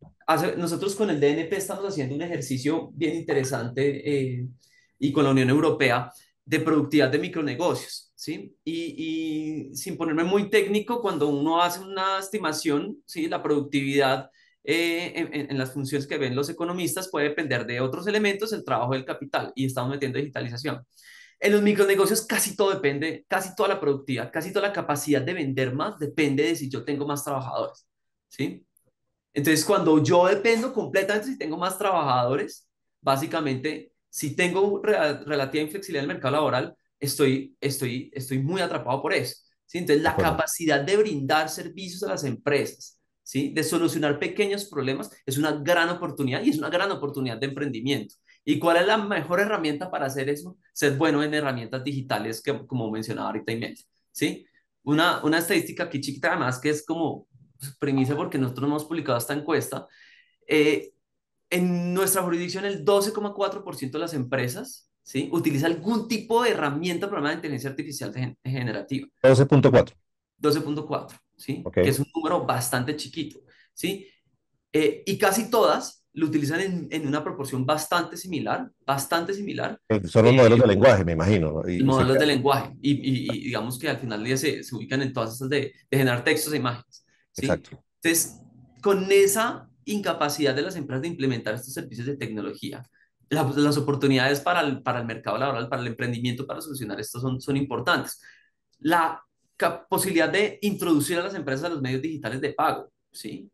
Nosotros con el DNP estamos haciendo un ejercicio bien interesante y con la Unión Europea de productividad de micronegocios, ¿sí? Y sin ponerme muy técnico, cuando uno hace una estimación, ¿sí? La productividad en las funciones que ven los economistas puede depender de otros elementos, el trabajo del capital, y estamos metiendo digitalización. En los micronegocios casi todo depende, casi toda la productividad, casi toda la capacidad de vender más depende de si yo tengo más trabajadores, ¿sí? Entonces, cuando yo dependo completamente si tengo más trabajadores, básicamente, si tengo relativa inflexibilidad en el mercado laboral, estoy muy atrapado por eso, ¿sí? Entonces,
De
la
acuerdo.
capacidad de brindar servicios a las empresas, ¿sí? De solucionar pequeños problemas es una gran oportunidad y es una gran oportunidad de emprendimiento. ¿Y cuál es la mejor herramienta para hacer eso? Ser bueno en herramientas digitales, que, como mencionaba ahorita Inés, ¿sí? Una estadística aquí chiquita, además, que es como primicia porque nosotros no hemos publicado esta encuesta. eh, en nuestra jurisdicción, el 12,4% de las empresas, ¿sí? Utiliza algún tipo de herramienta, programa de inteligencia artificial generativa.
12.4.
12,4, ¿sí?
Ok.
Que es un número bastante chiquito, ¿sí? Y casi todas lo utilizan en una proporción bastante similar.
Son los modelos de lenguaje, me imagino, ¿no?
Modelos de lenguaje y digamos que al final del día se ubican en todas estas de generar textos e imágenes, ¿sí?
Exacto.
Entonces, con esa incapacidad de las empresas de implementar estos servicios de tecnología, las oportunidades para el mercado laboral, para el emprendimiento, para solucionar esto son importantes. La posibilidad de introducir a las empresas a los medios digitales de pago, ¿sí?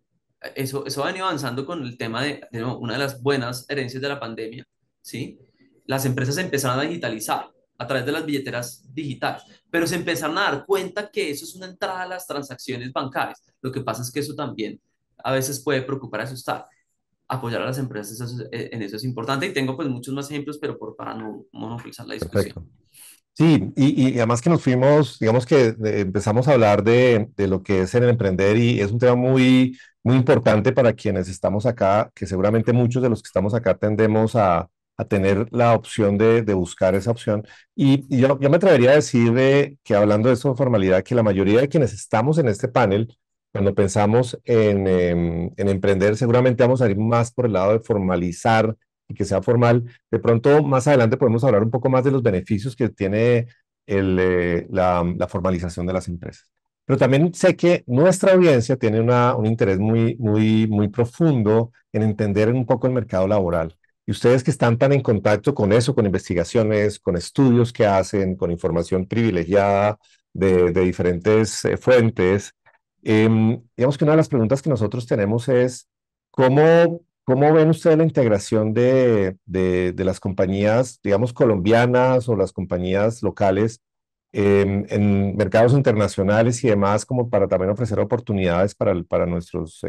Eso ha venido avanzando con el tema de nuevo, una de las buenas herencias de la pandemia, ¿sí? Las empresas empezaron a digitalizar a través de las billeteras digitales, pero se empezaron a dar cuenta que eso es una entrada a las transacciones bancarias. Lo que pasa es que eso también a veces puede preocupar y asustar. Apoyar a las empresas en eso es importante y tengo pues muchos más ejemplos, pero para no monopolizar la discusión.
Perfecto. Sí, y además que nos fuimos, digamos que empezamos a hablar de lo que es el emprender y es un tema muy, muy importante para quienes estamos acá, que seguramente muchos de los que estamos acá tendemos a tener la opción de buscar esa opción. Y yo me atrevería a decir que hablando de eso de formalidad, que la mayoría de quienes estamos en este panel, cuando pensamos en emprender, seguramente vamos a ir más por el lado de formalizar y que sea formal. De pronto, más adelante podemos hablar un poco más de los beneficios que tiene la formalización de las empresas. Pero también sé que nuestra audiencia tiene un interés muy, muy, muy profundo en entender un poco el mercado laboral. Y ustedes que están tan en contacto con eso, con investigaciones, con estudios que hacen, con información privilegiada de diferentes fuentes, digamos que una de las preguntas que nosotros tenemos es, ¿cómo ven ustedes la integración de las compañías, digamos, colombianas o las compañías locales en mercados internacionales y demás, como para también ofrecer oportunidades para nuestros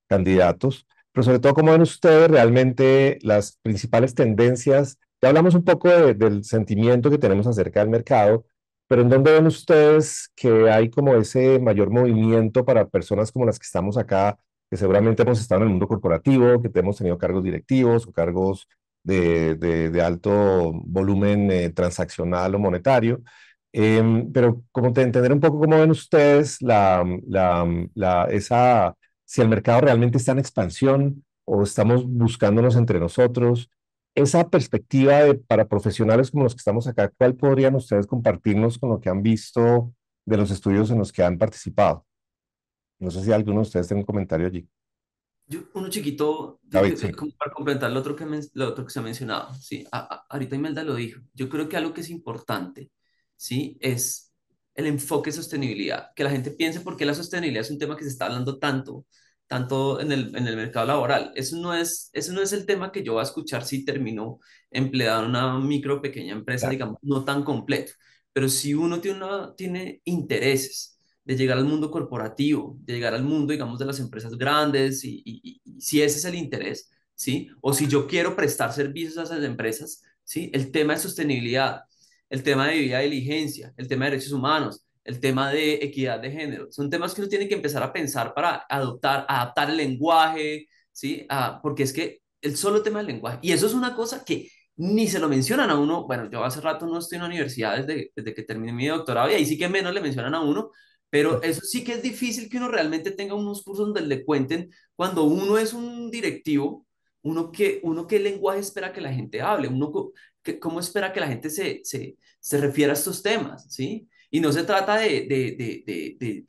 candidatos? pero sobre todo cómo ven ustedes realmente las principales tendencias. Ya hablamos un poco del sentimiento que tenemos acerca del mercado, pero ¿en dónde ven ustedes que hay como ese mayor movimiento para personas como las que estamos acá, que seguramente hemos estado en el mundo corporativo, que hemos tenido cargos directivos o cargos de alto volumen transaccional o monetario? Pero como entender un poco cómo ven ustedes si el mercado realmente está en expansión o estamos buscándonos entre nosotros. Esa perspectiva para profesionales como los que estamos acá, ¿cuál podrían ustedes compartirnos con lo que han visto de los estudios en los que han participado? No sé si alguno de ustedes tiene un comentario allí.
Uno chiquito,
David, sí.
como para complementar lo otro que se ha mencionado, ¿sí? Ahorita Imelda lo dijo. Yo creo que algo que es importante, ¿sí? Es el enfoque de sostenibilidad. Que la gente piense por qué la sostenibilidad es un tema que se está hablando tanto en el mercado laboral. Eso no es el tema que yo voy a escuchar si termino empleado en una micro o pequeña empresa,
Claro,
digamos, no tan completo. Pero si uno tiene intereses de llegar al mundo corporativo, de llegar al mundo, digamos, de las empresas grandes, y si ese es el interés, ¿sí? O si yo quiero prestar servicios a esas empresas, ¿sí? El tema de sostenibilidad, el tema de debida diligencia, el tema de derechos humanos, el tema de equidad de género, son temas que uno tiene que empezar a pensar para adaptar el lenguaje, ¿sí? Porque es que el solo tema del lenguaje, y eso es una cosa que ni se lo mencionan a uno. Bueno, yo hace rato no estoy en la universidad desde que terminé mi doctorado, y ahí sí que menos le mencionan a uno, pero eso sí que es difícil que uno realmente tenga unos cursos donde le cuenten cuando uno es un directivo, uno qué lenguaje espera que la gente hable, cómo espera que la gente se refiera a estos temas, ¿sí? Y no se trata de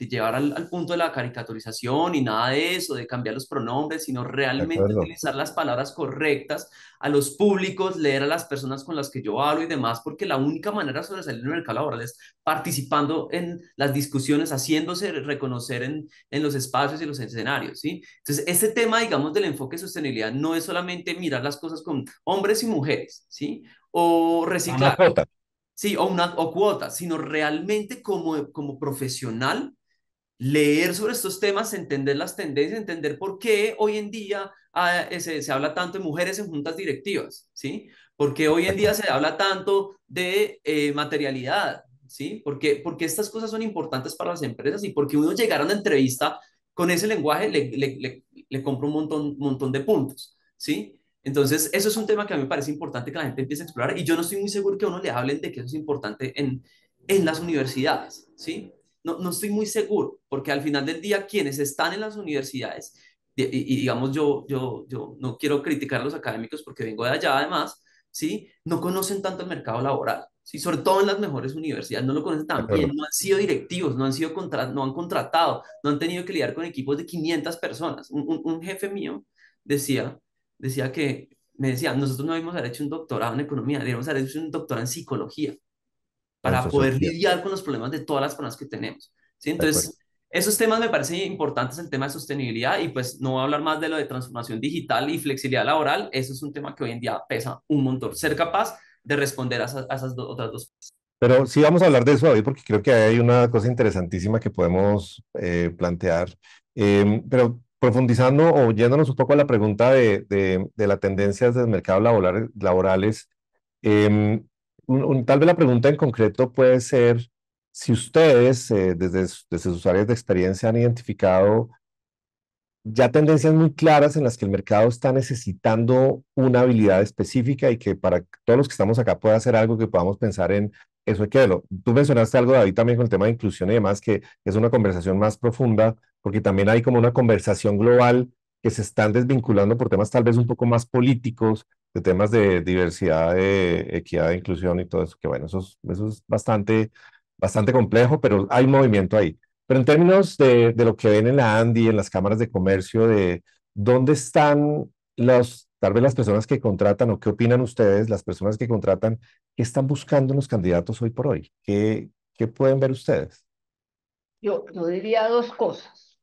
llevar al punto de la caricaturización y nada de eso, de cambiar los pronombres, sino
de
realmente
acuerdo.
utilizar las palabras correctas a los públicos, leer a las personas con las que yo hablo y demás, porque la única manera de sobresalir en el mercado laboral es participando en las discusiones, haciéndose reconocer en los espacios y los escenarios, ¿sí? Entonces, este tema, digamos, del enfoque de sostenibilidad no es solamente mirar las cosas con hombres y mujeres, ¿sí? O
Una
reciclar,
cuota.
sí, o cuotas, sino realmente como profesional leer sobre estos temas, entender las tendencias, entender por qué hoy en día se habla tanto de mujeres en juntas directivas, ¿sí? Porque hoy en día se habla tanto de materialidad, ¿sí? Porque estas cosas son importantes para las empresas, y porque uno llegar a una entrevista con ese lenguaje le compra montón de puntos, ¿sí? Entonces, eso es un tema que a mí me parece importante que la gente empiece a explorar, y yo no estoy muy seguro que a uno le hablen de que eso es importante en las universidades, ¿sí? No estoy muy seguro, porque al final del día quienes están en las universidades, y digamos yo no quiero criticar a los académicos porque vengo de allá además, ¿sí? No conocen tanto el mercado laboral, ¿sí? Sobre todo en las mejores universidades, no lo conocen
De
tan bien,
acuerdo.
no han sido directivos, no han contratado, no han tenido que lidiar con equipos de 500 personas. Un jefe mío decía, me decía, nosotros no debemos haber hecho un doctorado en economía, debemos haber hecho un doctorado en psicología
En
para poder
sociología.
lidiar con los problemas de todas las personas que tenemos, ¿sí?
De acuerdo.
Entonces, esos temas me parecen importantes, el tema de sostenibilidad, y pues no voy a hablar más de lo de transformación digital y flexibilidad laboral. Eso es un tema que hoy en día pesa un montón. Ser capaz de responder a esas otras dos cosas.
Pero sí vamos a hablar de eso, David, porque creo que hay una cosa interesantísima que podemos plantear. Pero profundizando o yéndonos un poco a la pregunta de las tendencias del mercado laborales, em, tal vez la pregunta en concreto puede ser si ustedes, desde sus áreas de experiencia, han identificado ya tendencias muy claras en las que el mercado está necesitando una habilidad específica y que para todos los que estamos acá pueda hacer algo que podamos pensar en eso hay que verlo. Tú mencionaste algo, David, también con el tema de inclusión y demás, que es una conversación más profunda, porque también hay como una conversación global que se están desvinculando por temas tal vez un poco más políticos, de temas de diversidad, de equidad, de inclusión y todo eso, que bueno, eso es bastante complejo, pero hay movimiento ahí. Pero en términos de lo que ven en la ANDI, en las cámaras de comercio, de dónde están tal vez las personas que contratan o qué opinan ustedes, las personas que contratan, qué están buscando en los candidatos hoy por hoy, qué pueden ver ustedes.
Yo diría dos cosas.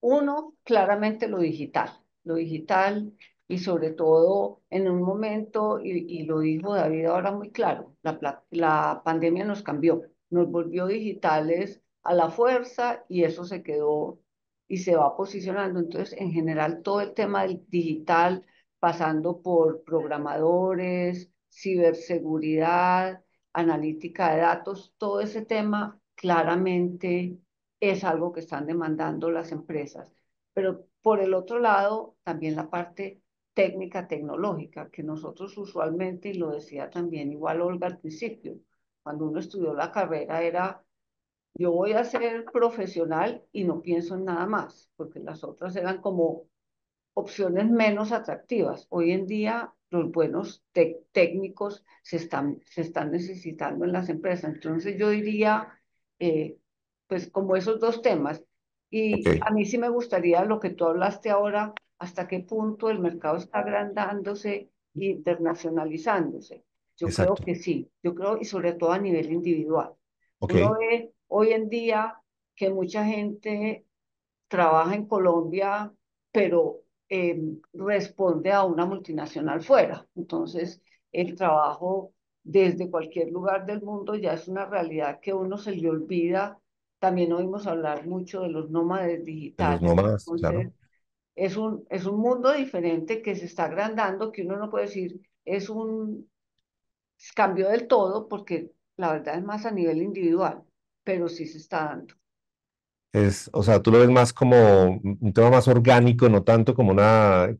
Uno, claramente lo digital y sobre todo en un momento, y lo dijo David ahora muy claro, la pandemia nos cambió, nos volvió digitales a la fuerza y eso se quedó y se va posicionando. Entonces, en general, todo el tema del digital, pasando por programadores, ciberseguridad, analítica de datos, todo ese tema claramente es algo que están demandando las empresas. Pero por el otro lado, también la parte técnica, tecnológica, que nosotros usualmente, y lo decía también igual Olga al principio, cuando uno estudió la carrera era, yo voy a ser profesional y no pienso en nada más, porque las otras eran como opciones menos atractivas. Hoy en día los buenos técnicos se están necesitando en las empresas. Entonces yo diría, eh, pues como esos dos temas. Y
Ok,
a mí sí me gustaría lo que tú hablaste ahora, hasta qué punto el mercado está agrandándose e internacionalizándose. Yo creo
exacto.
que sí, yo creo, y sobre todo a nivel individual. Uno
Ok,
ve hoy en día que mucha gente trabaja en Colombia, pero responde a una multinacional fuera. Entonces, el trabajo desde cualquier lugar del mundo ya es una realidad que a uno se le olvida. También oímos hablar mucho de los nómades
de los
digitales.
nómadas,
Entonces,
claro.
es un mundo diferente que se está agrandando, que uno no puede decir es un cambio del todo, porque la verdad es más a nivel individual, pero sí se está dando.
O sea, tú lo ves más como un tema más orgánico, no tanto como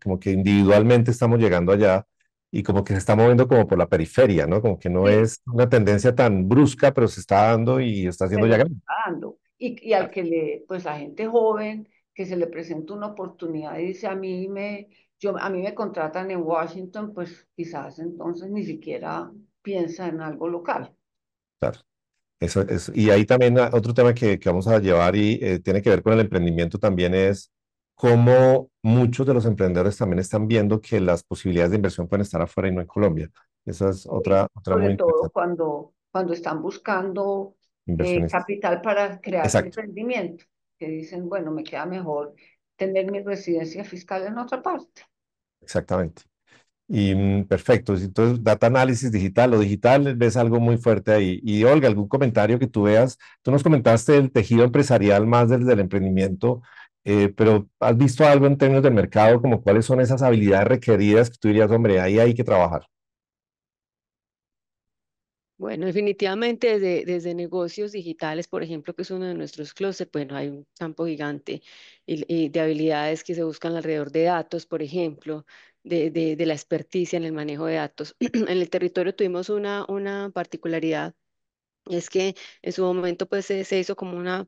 como que individualmente estamos llegando allá y como que se está moviendo como por la periferia, ¿no? Como que no
Sí,
es una tendencia tan brusca, pero se está dando y está haciendo
pero
ya
se
grande.
está dando. Y al que le, pues a gente joven que se le presenta una oportunidad y dice, a mí me contratan en Washington, pues quizás entonces ni siquiera piensa en algo local.
Claro. Y ahí también otro tema que vamos a llevar y tiene que ver con el emprendimiento también es cómo muchos de los emprendedores también están viendo que las posibilidades de inversión pueden estar afuera y no en Colombia. Esa es
Y
otra
sobre
muy
todo
interesante.
cuando están buscando
Inversiones.
capital para crear su
Exacto,
emprendimiento, que dicen, bueno, me queda mejor tener mi residencia fiscal en otra parte.
exactamente. Y perfecto. Entonces, data análisis digital, lo digital, ves algo muy fuerte ahí. Y Olga, algún comentario que tú veas. Tú nos comentaste el tejido empresarial más desde el emprendimiento, pero ¿has visto algo en términos del mercado, como cuáles son esas habilidades requeridas que tú dirías, hombre, ahí hay que trabajar?
Bueno, definitivamente desde negocios digitales, por ejemplo, que es uno de nuestros clústeres, bueno, hay un campo gigante y de habilidades que se buscan alrededor de datos, por ejemplo, de la experticia en el manejo de datos. En el territorio tuvimos una particularidad. Es que en su momento pues se hizo como una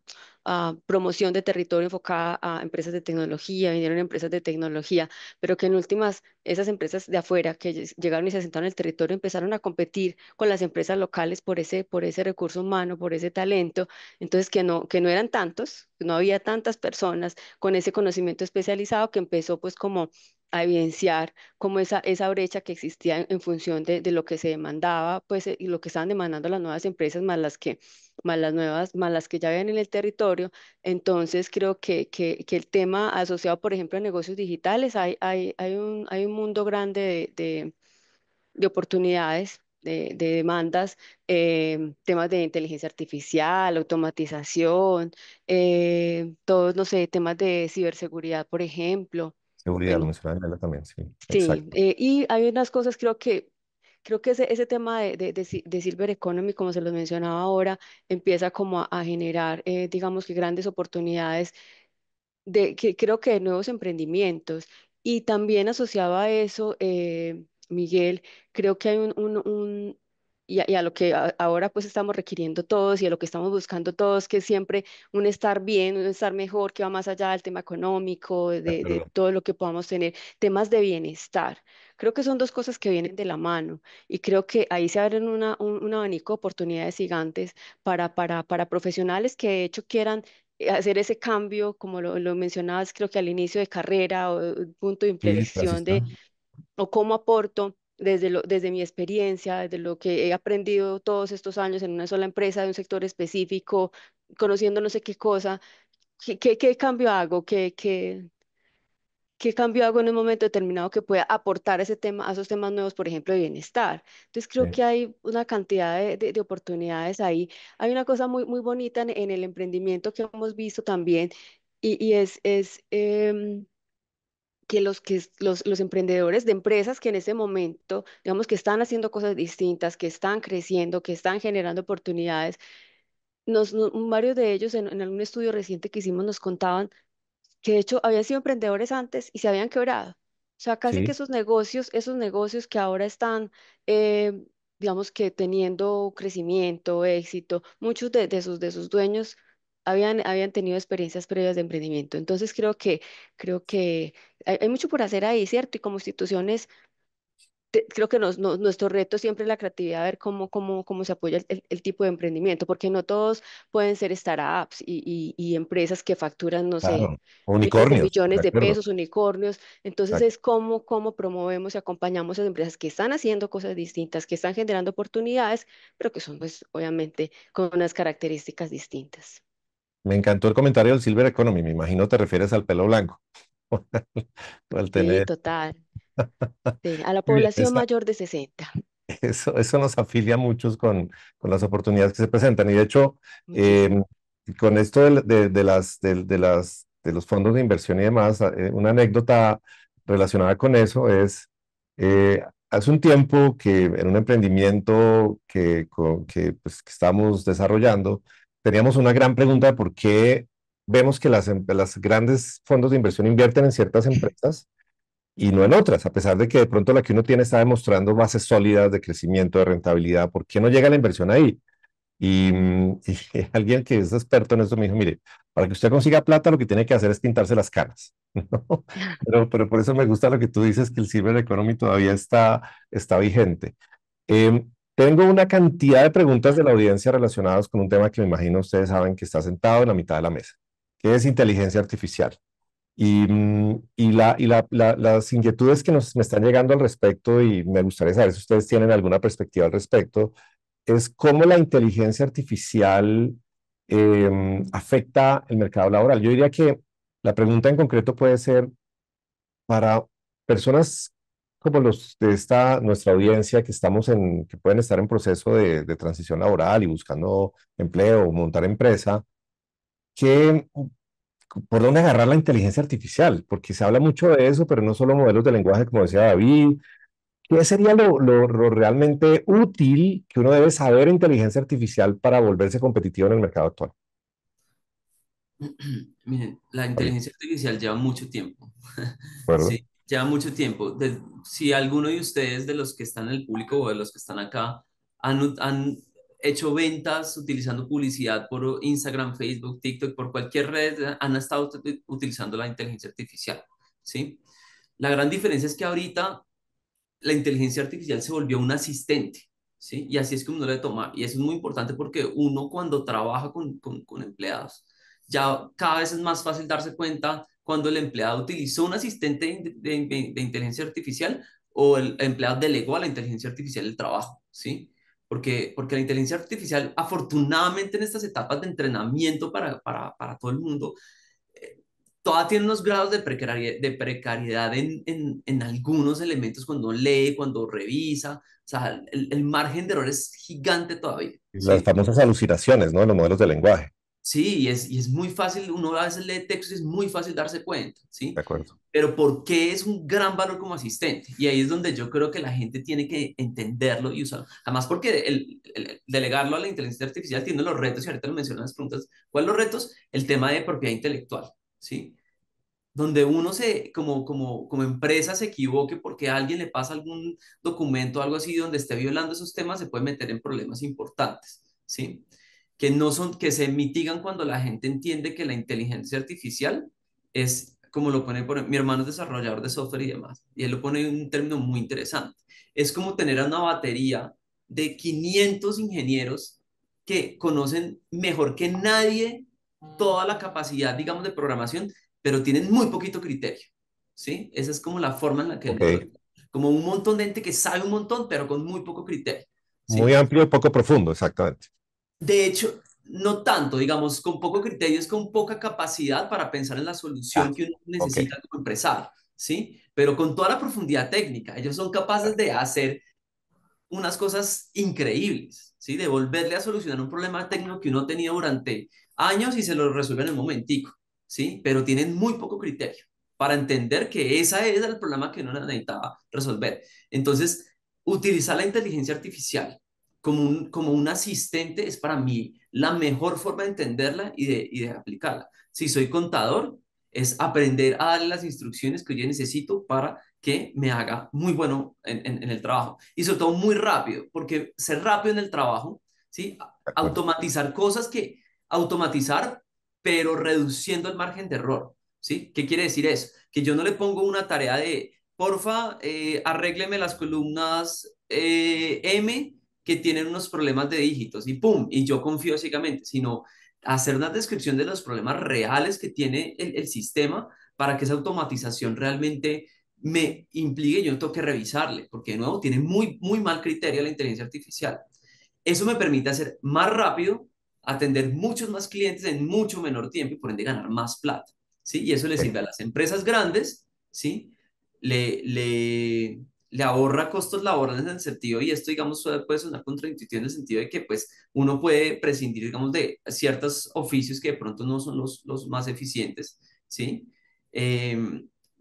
promoción de territorio enfocada a empresas de tecnología, vinieron empresas de tecnología, pero que en últimas esas empresas de afuera que llegaron y se asentaron en el territorio empezaron a competir con las empresas locales por ese recurso humano, por ese talento, entonces que no eran tantos, no había tantas personas con ese conocimiento especializado que empezó pues como a evidenciar como esa brecha que existía en función de lo que se demandaba, pues, y lo que estaban demandando las nuevas empresas, más las que ya habían en el territorio. Entonces, creo que el tema asociado, por ejemplo, a negocios digitales, hay un mundo grande de oportunidades. De demandas, temas de inteligencia artificial, automatización, todos, no sé, temas de ciberseguridad, por ejemplo.
Seguridad, lo
Bueno,
mencionaba Gabriela también, sí,
sí,
exacto.
y hay unas cosas, creo que ese tema de Silver Economy, como se los mencionaba ahora, empieza como a generar, digamos que grandes oportunidades que creo que de nuevos emprendimientos. Y también asociado a eso, Miguel, creo que hay y a lo que ahora pues estamos requiriendo todos y a lo que estamos buscando todos, que es siempre un estar bien, un estar mejor, que va más allá del tema económico,
De
de
acuerdo.
todo lo que podamos tener, temas de bienestar. Creo que son dos cosas que vienen de la mano y creo que ahí se abren un abanico de oportunidades gigantes para profesionales que de hecho quieran hacer ese cambio, como lo mencionabas, creo que al inicio de carrera o punto de
Sí, así
inflexión
está.
o cómo aporto desde mi experiencia, desde lo que he aprendido todos estos años en una sola empresa de un sector específico, conociendo no sé qué cosa, qué cambio hago, qué cambio hago en un momento determinado que pueda aportar ese tema, a esos temas nuevos, por ejemplo, de bienestar. Entonces creo
Sí.
que hay una cantidad de oportunidades ahí. Hay una cosa muy bonita en el emprendimiento que hemos visto también y que los emprendedores de empresas que en ese momento, digamos, que están haciendo cosas distintas, que están creciendo, que están generando oportunidades, varios de ellos en algún estudio reciente que hicimos nos contaban que de hecho habían sido emprendedores antes y se habían quebrado. O sea, casi que
Sí,
esos negocios que ahora están, eh, digamos que teniendo crecimiento, éxito, muchos de sus dueños habían tenido experiencias previas de emprendimiento. Entonces creo que hay mucho por hacer ahí, ¿cierto? Y como instituciones creo que nuestro reto siempre es la creatividad, ver cómo se apoya el tipo de emprendimiento, porque no todos pueden ser startups y empresas que facturan, no sé,
claro.
miles de
Unicornios, de
millones de
acuerdo.
pesos, unicornios. Entonces
Exacto.
es cómo promovemos y acompañamos a esas empresas que están haciendo cosas distintas, que están generando oportunidades, pero que son, pues, obviamente, con unas características distintas.
Me encantó el comentario del Silver Economy. Me imagino te refieres al pelo blanco. O al
Sí,
tener.
total. Sí, a la
Muy bien,
población mayor de 60.
eso nos afilia a muchos con las oportunidades que se presentan. Y de hecho,
Muchísimo.
eh, con esto de los fondos de inversión y demás, una anécdota relacionada con eso es, hace un tiempo que en un emprendimiento pues, que estamos desarrollando, teníamos una gran pregunta de por qué vemos que las grandes fondos de inversión invierten en ciertas empresas y no en otras, a pesar de que de pronto la que uno tiene está demostrando bases sólidas de crecimiento, de rentabilidad. ¿Por qué no llega la inversión ahí? Y alguien que es experto en esto me dijo, mire, para que usted consiga plata lo que tiene que hacer es pintarse las canas, ¿no? Pero por eso me gusta lo que tú dices, que el Silver Economy todavía está vigente. Tengo una cantidad de preguntas de la audiencia relacionadas con un tema que me imagino ustedes saben que está sentado en la mitad de la mesa, que es inteligencia artificial. Las inquietudes que me están llegando al respecto, y me gustaría saber si ustedes tienen alguna perspectiva al respecto, es cómo la inteligencia artificial afecta el mercado laboral. Yo diría que la pregunta en concreto puede ser para personas como los de nuestra audiencia que pueden estar en proceso de transición laboral y buscando empleo o montar empresa, ¿qué, por dónde agarrar la inteligencia artificial? Porque se habla mucho de eso, pero no solo modelos de lenguaje, como decía David. ¿Qué sería lo realmente útil que uno debe saber en inteligencia artificial para volverse competitivo en el mercado actual?
Miren, la
David,
inteligencia artificial lleva mucho tiempo.
¿de acuerdo?
Sí, lleva mucho tiempo. Si alguno de ustedes, de los que están en el público o de los que están acá, han hecho ventas utilizando publicidad por Instagram, Facebook, TikTok, por cualquier red, han estado utilizando la inteligencia artificial, ¿sí? La gran diferencia es que ahorita la inteligencia artificial se volvió un asistente, ¿sí? Y así es como uno debe tomar. Y eso es muy importante porque uno cuando trabaja con empleados, ya cada vez es más fácil darse cuenta cuando el empleado utilizó un asistente de inteligencia artificial o el empleado delegó a la inteligencia artificial el trabajo, ¿sí? Porque la inteligencia artificial, afortunadamente en estas etapas de entrenamiento para todo el mundo, toda tiene unos grados de precariedad en algunos elementos cuando lee, cuando revisa. O sea, el margen de error es gigante todavía,
Las
¿sí?
famosas alucinaciones, ¿no? En los modelos de lenguaje.
Sí, y es muy fácil, uno a veces lee textos y es muy fácil darse cuenta, ¿sí?
De acuerdo.
Pero ¿por qué es un gran valor como asistente? Y ahí es donde yo creo que la gente tiene que entenderlo y usarlo. Además, porque el delegarlo a la inteligencia artificial tiene los retos, y ahorita lo mencionan las preguntas. ¿Cuáles son los retos? El tema de propiedad intelectual, ¿sí? Donde uno como empresa se equivoque porque a alguien le pasa algún documento o algo así donde esté violando esos temas, se puede meter en problemas importantes, ¿sí? Que no son, que se mitigan cuando la gente entiende que la inteligencia artificial es, como lo pone, mi hermano es desarrollador de software y demás, y él lo pone en un término muy interesante. Es como tener una batería de 500 ingenieros que conocen mejor que nadie toda la capacidad, digamos, de programación, pero tienen muy poquito criterio, ¿sí? Esa es como la forma en la que él lo...
Ok.
Como un montón de gente que sabe un montón, pero con muy poco criterio,
Muy
¿sí?
amplio y poco profundo, exactamente.
De hecho, no tanto, digamos, con poco criterio, es con poca capacidad para pensar en la
Ah,
solución que uno
ok.
necesita como empresario, ¿sí? Pero con toda la profundidad técnica, ellos son capaces de hacer unas cosas increíbles, ¿sí? De volverle a solucionar un problema técnico que uno tenía durante años y se lo resuelven en un momentico, ¿sí? Pero tienen muy poco criterio para entender que ese es el problema que uno necesitaba resolver. Entonces, utilizar la inteligencia artificial como un asistente es para mí la mejor forma de entenderla y de aplicarla. Si soy contador, es aprender a darle las instrucciones que yo necesito para que me haga muy bueno en el trabajo. Y sobre todo muy rápido, porque ser rápido en el trabajo, ¿sí?
De acuerdo.
Automatizar cosas que automatizar, pero reduciendo el margen de error, ¿sí? ¿Qué quiere decir eso? Que yo no le pongo una tarea de, porfa, arrégleme las columnas M que tienen unos problemas de dígitos y pum, y yo confío ciegamente, sino hacer una descripción de los problemas reales que tiene el sistema para que esa automatización realmente me implique y yo no tengo que revisarle, porque de nuevo tiene muy, muy mal criterio la inteligencia artificial. Eso me permite hacer más rápido, atender muchos más clientes en mucho menor tiempo y por ende ganar más plata, ¿sí? Y eso le
Sí.
sirve a las empresas grandes, ¿sí? Le ahorra costos laborales en el sentido, y esto, digamos, puede sonar contraintuitivo en el sentido de que, pues, uno puede prescindir, digamos, de ciertos oficios que de pronto no son los más eficientes, ¿sí? Eh,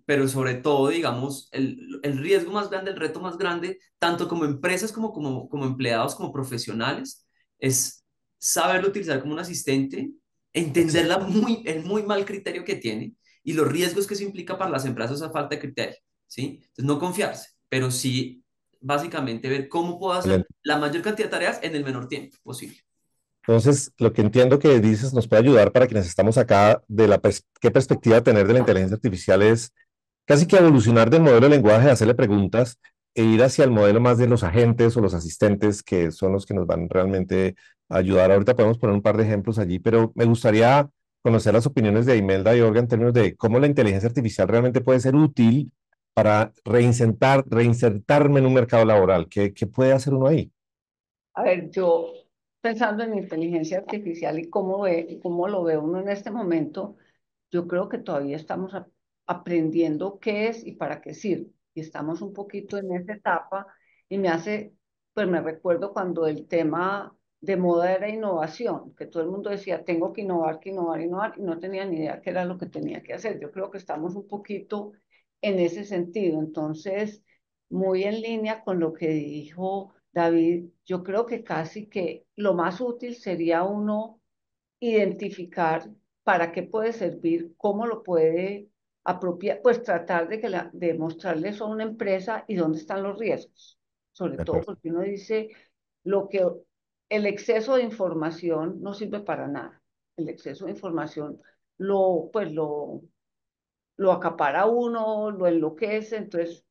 pero sobre todo, digamos, el riesgo más grande, el reto más grande, tanto como empresas como empleados, como profesionales, es saberlo utilizar como un asistente, entender
Excelente.
el muy mal criterio que tiene y los riesgos que eso implica para las empresas esa falta de criterio, ¿sí? Entonces, no confiarse, pero sí, básicamente, ver cómo puedo hacer
Excelente.
la mayor cantidad de tareas en el menor tiempo posible.
Entonces, lo que entiendo que dices nos puede ayudar para quienes estamos acá de qué perspectiva tener de la inteligencia artificial es casi que evolucionar del modelo de lenguaje, hacerle preguntas e ir hacia el modelo más de los agentes o los asistentes que son los que nos van realmente a ayudar. Ahorita podemos poner un par de ejemplos allí, pero me gustaría conocer las opiniones de Imelda y Olga en términos de cómo la inteligencia artificial realmente puede ser útil para reinsertarme en un mercado laboral. ¿Qué puede hacer uno ahí?
A ver, yo pensando en inteligencia artificial y cómo lo ve uno en este momento, yo creo que todavía estamos aprendiendo qué es y para qué sirve. Y estamos un poquito en esa etapa y pues me recuerdo cuando el tema de moda era innovación, que todo el mundo decía, tengo que innovar, que innovar, innovar, y no tenía ni idea qué era lo que tenía que hacer. Yo creo que estamos un poquito en ese sentido. Entonces, muy en línea con lo que dijo David, yo creo que casi que lo más útil sería uno identificar para qué puede servir, cómo lo puede apropiar, pues tratar de mostrarle eso a una empresa y dónde están los riesgos. Sobre
De
todo
acuerdo.
porque uno dice lo que el exceso de información no sirve para nada. El exceso de información lo acapara uno, lo enloquece, entonces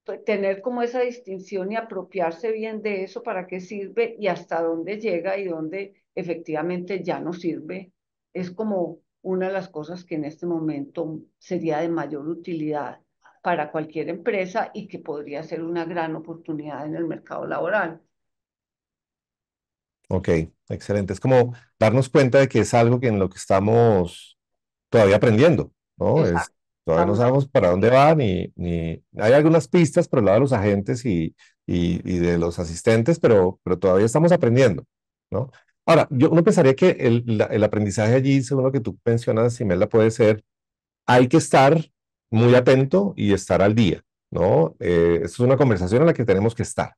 pues, tener como esa distinción y apropiarse bien de eso, para qué sirve y hasta dónde llega y dónde efectivamente ya no sirve, es como una de las cosas que en este momento sería de mayor utilidad para cualquier empresa y que podría ser una gran oportunidad en el mercado laboral.
Ok, excelente. Es como darnos cuenta de que es algo que en lo que estamos todavía aprendiendo, ¿no?
Exacto.
Todavía no
Estamos
sabemos para dónde va, hay algunas pistas por el lado de los agentes y de los asistentes, pero todavía estamos aprendiendo, ¿no? Ahora, uno pensaría que el aprendizaje allí, según lo que tú mencionas, Imelda, puede ser, hay que estar muy atento y estar al día, ¿no? Esto es una conversación en la que tenemos que estar.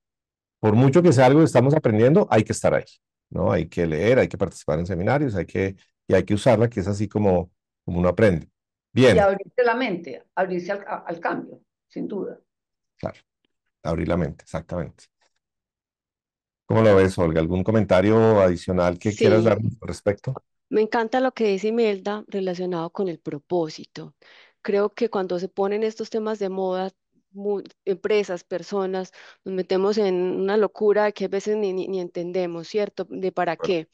Por mucho que sea algo que estamos aprendiendo, hay que estar ahí, ¿no? Hay que leer, hay que participar en seminarios, y hay que usarla, que es así como uno aprende.
y
Bien,
abrirse la mente, abrirse al cambio, sin duda.
claro, abrir la mente, exactamente. ¿Cómo lo ves, Olga? ¿Algún comentario adicional que quieras dar
Sí,
al respecto?
me encanta lo que dice Imelda relacionado con el propósito. Creo que cuando se ponen estos temas de moda, empresas, personas, nos metemos en una locura que a veces ni entendemos, ¿cierto? De para
Bueno,
qué.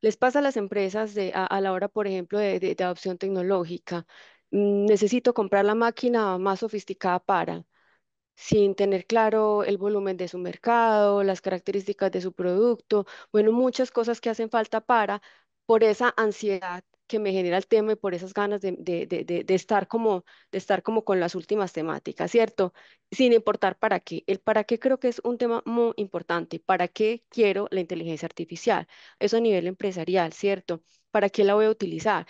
Les pasa a las empresas a la hora, por ejemplo, de adopción tecnológica. Necesito comprar la máquina más sofisticada para, sin tener claro el volumen de su mercado, las características de su producto, bueno, muchas cosas que hacen falta por esa ansiedad que me genera el tema y por esas ganas de estar como con las últimas temáticas, ¿cierto? Sin importar para qué. El para qué creo que es un tema muy importante. ¿Para qué quiero la inteligencia artificial? Eso a nivel empresarial, ¿cierto? ¿Para qué la voy a utilizar?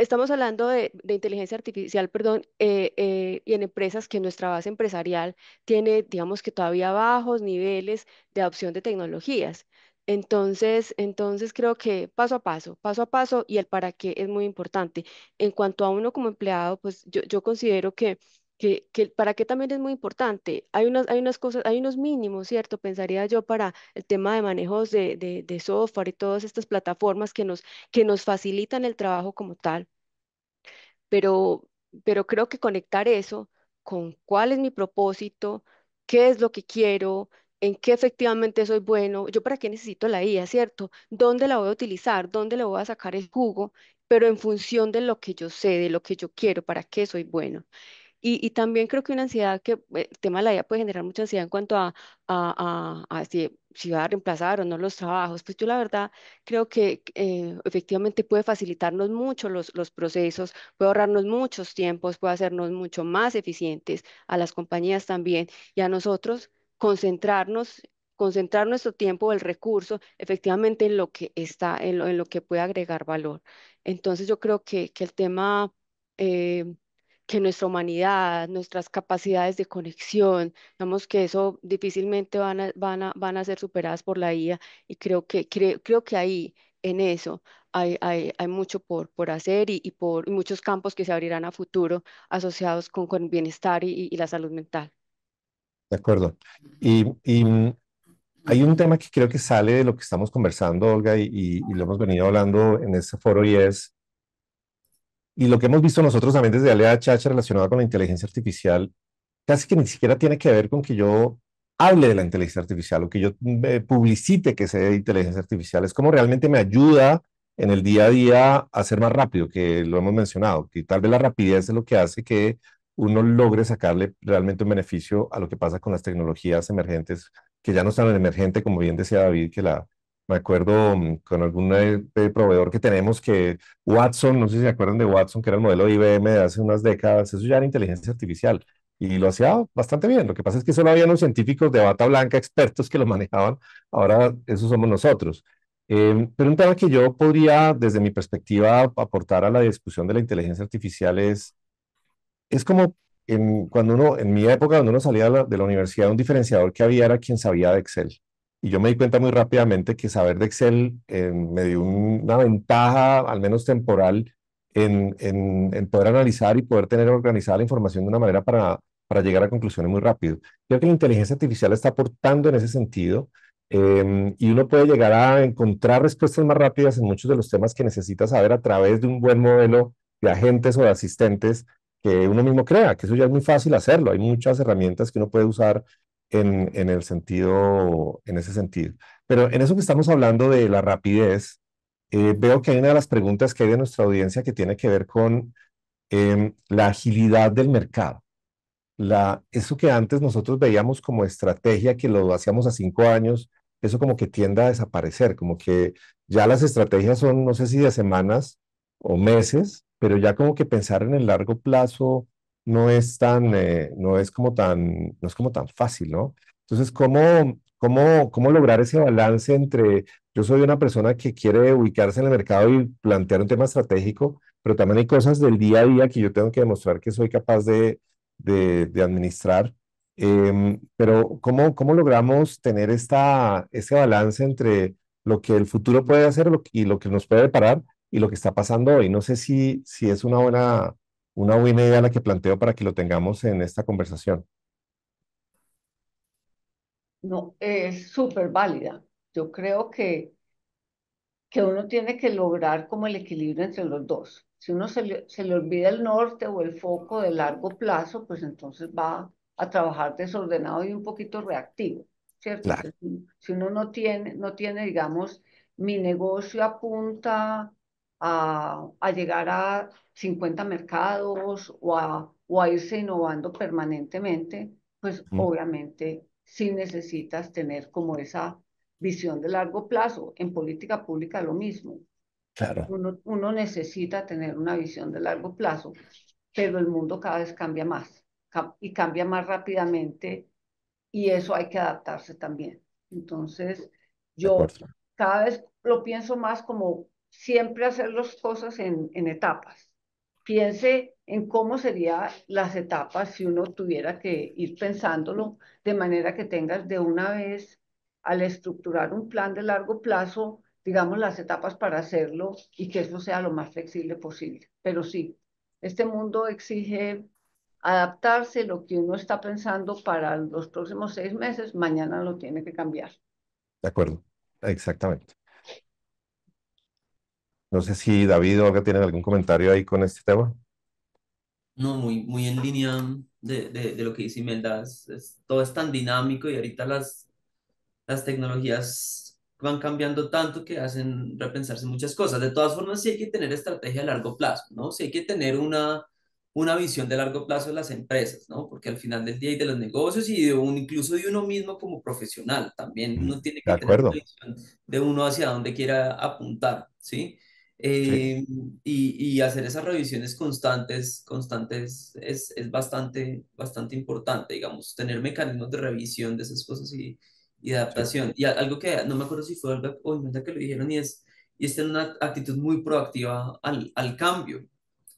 estamos hablando de inteligencia artificial, perdón, y en empresas que nuestra base empresarial tiene, digamos que todavía bajos niveles de adopción de tecnologías. Entonces creo que paso a paso y el para qué es muy importante. En cuanto a uno como empleado, pues yo considero que el para qué también es muy importante. Hay unas cosas, hay unos mínimos, ¿cierto? Pensaría yo para el tema de manejos de software y todas estas plataformas que nos facilitan el trabajo como tal, pero, pero creo que conectar eso con cuál es mi propósito, qué es lo que quiero, en qué efectivamente soy bueno, yo para qué necesito la IA, ¿cierto? ¿Dónde la voy a utilizar? ¿Dónde le voy a sacar el jugo? Pero en función de lo que yo sé, de lo que yo quiero, para qué soy bueno. Y también creo que una ansiedad que el tema de la IA puede generar mucha ansiedad en cuanto a si va a reemplazar o no los trabajos. Pues yo la verdad creo que efectivamente puede facilitarnos mucho los procesos, puede ahorrarnos muchos tiempos, puede hacernos mucho más eficientes a las compañías también y a nosotros concentrarnos, concentrar nuestro tiempo, el recurso, efectivamente en lo que está, en lo que puede agregar valor. Entonces yo creo que el tema... eh, que nuestra humanidad, nuestras capacidades de conexión, digamos que eso difícilmente van a ser superadas por la IA y creo que ahí, en eso, hay mucho por hacer y muchos campos que se abrirán a futuro asociados con el bienestar y la salud mental.
De acuerdo. Y hay un tema que creo que sale de lo que estamos conversando, Olga, y lo hemos venido hablando en este foro y lo que hemos visto nosotros también desde Alea Chacha relacionado con la inteligencia artificial, casi que ni siquiera tiene que ver con que yo hable de la inteligencia artificial o que yo publicite que sé de inteligencia artificial. Es como realmente me ayuda en el día a día a ser más rápido, que lo hemos mencionado, que tal vez la rapidez es lo que hace que uno logre sacarle realmente un beneficio a lo que pasa con las tecnologías emergentes, que ya no están en emergente, como bien decía David, me acuerdo con algún proveedor que tenemos que Watson, no sé si se acuerdan de Watson, que era el modelo de IBM de hace unas décadas, eso ya era inteligencia artificial y lo hacía bastante bien. Lo que pasa es que solo había unos científicos de bata blanca, expertos que lo manejaban. Ahora, esos somos nosotros. Pero un tema que yo podría, desde mi perspectiva, aportar a la discusión de la inteligencia artificial es como cuando uno, en mi época, cuando uno salía de la universidad, un diferenciador que había era quien sabía de Excel. Y yo me di cuenta muy rápidamente que saber de Excel me dio una ventaja, al menos temporal, en poder analizar y poder tener organizada la información de una manera para llegar a conclusiones muy rápido. Creo que la inteligencia artificial está aportando en ese sentido y uno puede llegar a encontrar respuestas más rápidas en muchos de los temas que necesita saber a través de un buen modelo de agentes o de asistentes que uno mismo crea, que eso ya es muy fácil hacerlo. Hay muchas herramientas que uno puede usar en ese sentido. Pero en eso que estamos hablando de la rapidez, veo que hay una de las preguntas que hay de nuestra audiencia que tiene que ver con la agilidad del mercado. Eso que antes nosotros veíamos como estrategia, que lo hacíamos a 5 años, eso como que tiende a desaparecer, como que ya las estrategias son, no sé si de semanas o meses, pero ya como que pensar en el largo plazo no es como tan fácil, ¿no? Entonces, ¿cómo lograr ese balance entre yo soy una persona que quiere ubicarse en el mercado y plantear un tema estratégico, pero también hay cosas del día a día que yo tengo que demostrar que soy capaz de administrar. Pero ¿cómo logramos tener ese balance entre lo que el futuro puede hacer y lo que nos puede deparar y lo que está pasando hoy? No sé si es una buena idea la que planteo para que lo tengamos en esta conversación.
No, es súper válida. Yo creo que uno tiene que lograr como el equilibrio entre los dos. Si uno se le olvida el norte o el foco de largo plazo, pues entonces va a trabajar desordenado y un poquito reactivo, ¿cierto?
Claro,
Entonces, si uno no tiene, digamos, mi negocio apunta a llegar a 50 mercados o a irse innovando permanentemente, pues obviamente sí necesitas tener como esa visión de largo plazo. En política pública lo mismo.
claro,
Uno necesita tener una visión de largo plazo, pero el mundo cada vez cambia más y cambia más rápidamente y eso hay que adaptarse también. Entonces,
de
yo
acuerdo.
cada vez lo pienso más como siempre hacer las cosas en etapas. piense en cómo serían las etapas si uno tuviera que ir pensándolo, de manera que tengas de una vez, al estructurar un plan de largo plazo, digamos, las etapas para hacerlo y que eso sea lo más flexible posible. Pero sí, este mundo exige adaptarse. Lo que uno está pensando para los próximos 6 meses, mañana lo tiene que cambiar.
De acuerdo, exactamente. No sé si David o Olga tienen algún comentario ahí con este tema.
No, muy en línea de lo que dice Imelda. Todo es tan dinámico y ahorita las tecnologías van cambiando tanto que hacen repensarse muchas cosas. De todas formas, sí hay que tener estrategia a largo plazo, ¿no? Sí hay que tener una visión de largo plazo de las empresas, ¿no? Porque al final del día y de los negocios y incluso de uno mismo como profesional, también uno tiene
De
que tener una
acuerdo,
visión de uno hacia dónde quiera apuntar, ¿sí?
sí.
Y hacer esas revisiones constantes es bastante importante, digamos, tener mecanismos de revisión de esas cosas y de
Sí.
adaptación. Y algo que no me acuerdo si fue Olga o Imelda que lo dijeron y es tener una actitud muy proactiva al cambio,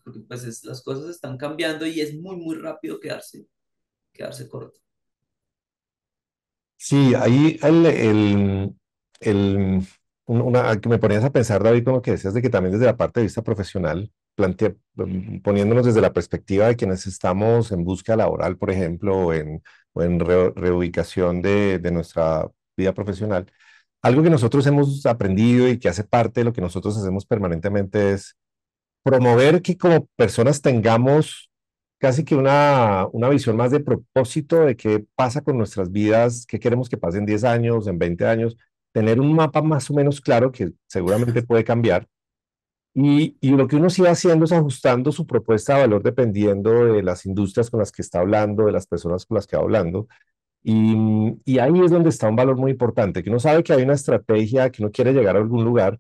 porque pues las cosas están cambiando y es muy rápido quedarse corto.
Sí, ahí que me ponías a pensar, David, con lo que decías de que también desde la parte de vista profesional, poniéndonos desde la perspectiva de quienes estamos en búsqueda laboral, por ejemplo, o en reubicación de nuestra vida profesional, algo que nosotros hemos aprendido y que hace parte de lo que nosotros hacemos permanentemente es promover que como personas tengamos casi que una visión más de propósito de qué pasa con nuestras vidas, qué queremos que pasen 10 años, en 20 años, tener un mapa más o menos claro que seguramente puede cambiar. Y lo que uno sí va haciendo es ajustando su propuesta de valor dependiendo de las industrias con las que está hablando, de las personas con las que va hablando. Y ahí es donde está un valor muy importante, que uno sabe que hay una estrategia, que uno quiere llegar a algún lugar,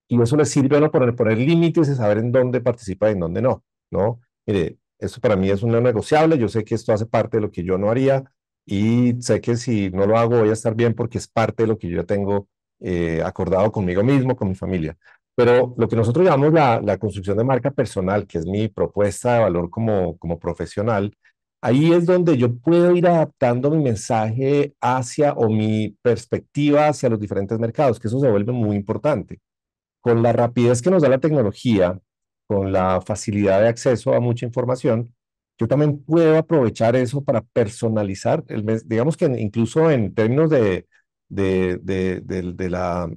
y eso le sirve a uno poner límites y saber en dónde participa y en dónde no, ¿no? Mire, esto para mí es un no negociable, yo sé que esto hace parte de lo que yo no haría, y sé que si no lo hago voy a estar bien porque es parte de lo que yo ya tengo acordado conmigo mismo, con mi familia. Pero lo que nosotros llamamos la construcción de marca personal, que es mi propuesta de valor como profesional, ahí es donde yo puedo ir adaptando mi mensaje hacia o mi perspectiva hacia los diferentes mercados, que eso se vuelve muy importante. Con la rapidez que nos da la tecnología, con la facilidad de acceso a mucha información, yo también puedo aprovechar eso para personalizar, digamos que incluso en términos de la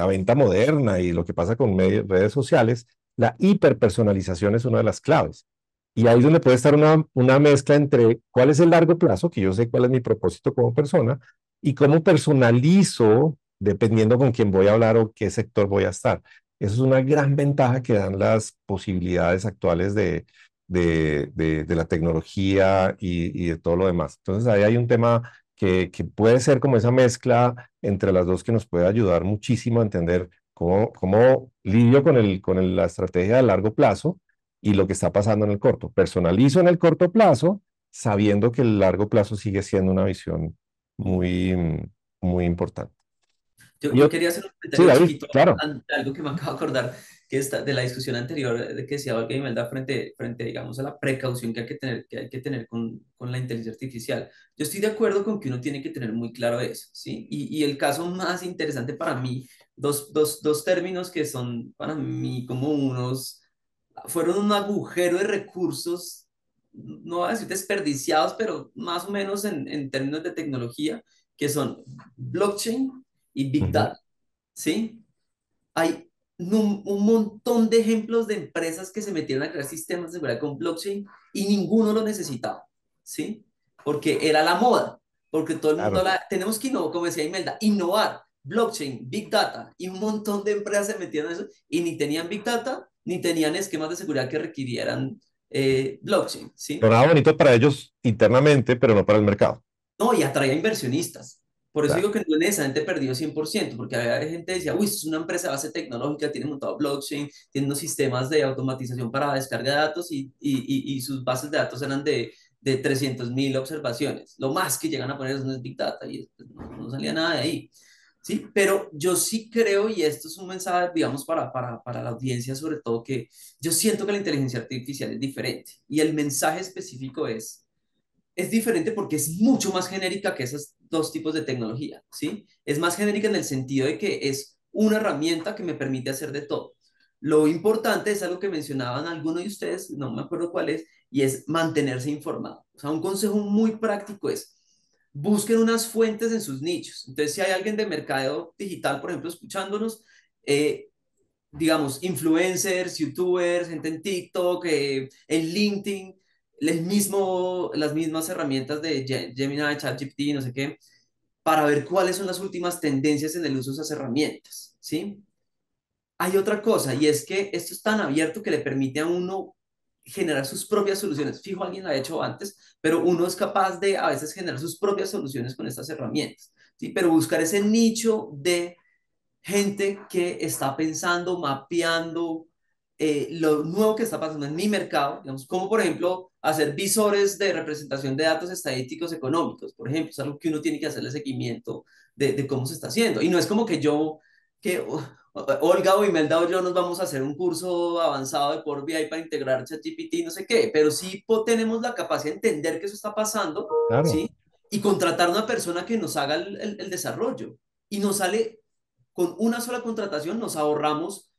venta moderna y lo que pasa con redes sociales, la hiperpersonalización es una de las claves. Y ahí es donde puede estar una mezcla entre cuál es el largo plazo, que yo sé cuál es mi propósito como persona, y cómo personalizo dependiendo con quién voy a hablar o qué sector voy a estar. Eso es una gran ventaja que dan las posibilidades actuales de la tecnología y de todo lo demás. Entonces ahí hay un tema que puede ser como esa mezcla entre las dos que nos puede ayudar muchísimo a entender cómo lidio con la estrategia de largo plazo y lo que está pasando en el corto. Personalizo en el corto plazo, sabiendo que el largo plazo sigue siendo una visión muy importante.
Yo quería hacer un
Sí,
comentario
David,
chiquito
claro.
ante algo que me acabo de acordar, que está de la discusión anterior de que decía Olga Imelda digamos, a la precaución que hay que tener con la inteligencia artificial. Yo estoy de acuerdo con que uno tiene que tener muy claro eso, ¿sí? Y el caso más interesante para mí, dos términos que son para mí como fueron un agujero de recursos, no voy a decir desperdiciados, pero más o menos en términos de tecnología, que son blockchain y Big
Ujú,
Data, ¿sí? Hay un montón de ejemplos de empresas que se metieron a crear sistemas de seguridad con blockchain y ninguno lo necesitaba, ¿sí? Porque era la moda, porque todo el mundo
claro.
tenemos que innovar, como decía Imelda, innovar, blockchain, Big Data, y un montón de empresas se metieron en eso y ni tenían Big Data, ni tenían esquemas de seguridad que requirieran blockchain, ¿sí?
Sonaba bonito para ellos internamente, pero no para el mercado.
No, y atraía inversionistas. Por eso
Claro.
digo que no es necesariamente perdido 100%, porque había gente que decía, uy, esto es una empresa de base tecnológica, tiene montado blockchain, tiene unos sistemas de automatización para descarga de datos y sus bases de datos eran de 300.000 observaciones. Lo más que llegan a poner es un Big Data y no salía nada de ahí. ¿sí? Pero yo sí creo, y esto es un mensaje, digamos, para la audiencia sobre todo, que yo siento que la inteligencia artificial es diferente. Y el mensaje específico es diferente porque es mucho más genérica que esos dos tipos de tecnología, ¿sí? Es más genérica en el sentido de que es una herramienta que me permite hacer de todo. Lo importante es algo que mencionaban algunos de ustedes, no me acuerdo cuál es, y es mantenerse informado. O sea, un consejo muy práctico es busquen unas fuentes en sus nichos. Entonces, si hay alguien de mercado digital, por ejemplo, escuchándonos, eh, digamos, influencers, youtubers, gente en TikTok, en LinkedIn, las mismas herramientas de Gemini, ChatGPT, no sé qué, para ver cuáles son las últimas tendencias en el uso de esas herramientas, ¿sí? Hay otra cosa, y es que esto es tan abierto que le permite a uno generar sus propias soluciones. Fijo, alguien lo ha hecho antes, pero uno es capaz de a veces generar sus propias soluciones con estas herramientas, ¿sí? Pero buscar ese nicho de gente que está pensando, mapeando lo nuevo que está pasando en mi mercado, digamos, como por ejemplo hacer visores de representación de datos estadísticos económicos, por ejemplo, es algo que uno tiene que hacerle seguimiento de cómo se está haciendo. Y no es como que Olga o Imelda o yo nos vamos a hacer un curso avanzado de Power BI para integrar ChatGPT, no sé qué, pero sí tenemos la capacidad de entender que eso está pasando,
Claro,
¿sí? Y contratar a una persona que nos haga el desarrollo. Y nos sale con una sola contratación nos ahorramos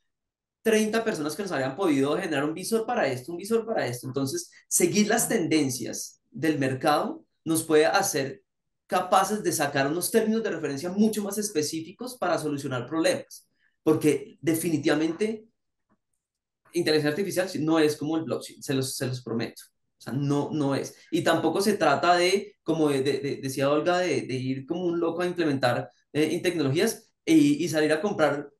30 personas que nos habían podido generar un visor para esto, un visor para esto. Entonces, seguir las tendencias del mercado nos puede hacer capaces de sacar unos términos de referencia mucho más específicos para solucionar problemas. Porque definitivamente inteligencia artificial no es como el blockchain, se los prometo. O sea, no es. Y tampoco se trata de, como decía Olga, de ir como un loco a implementar tecnologías y salir a comprar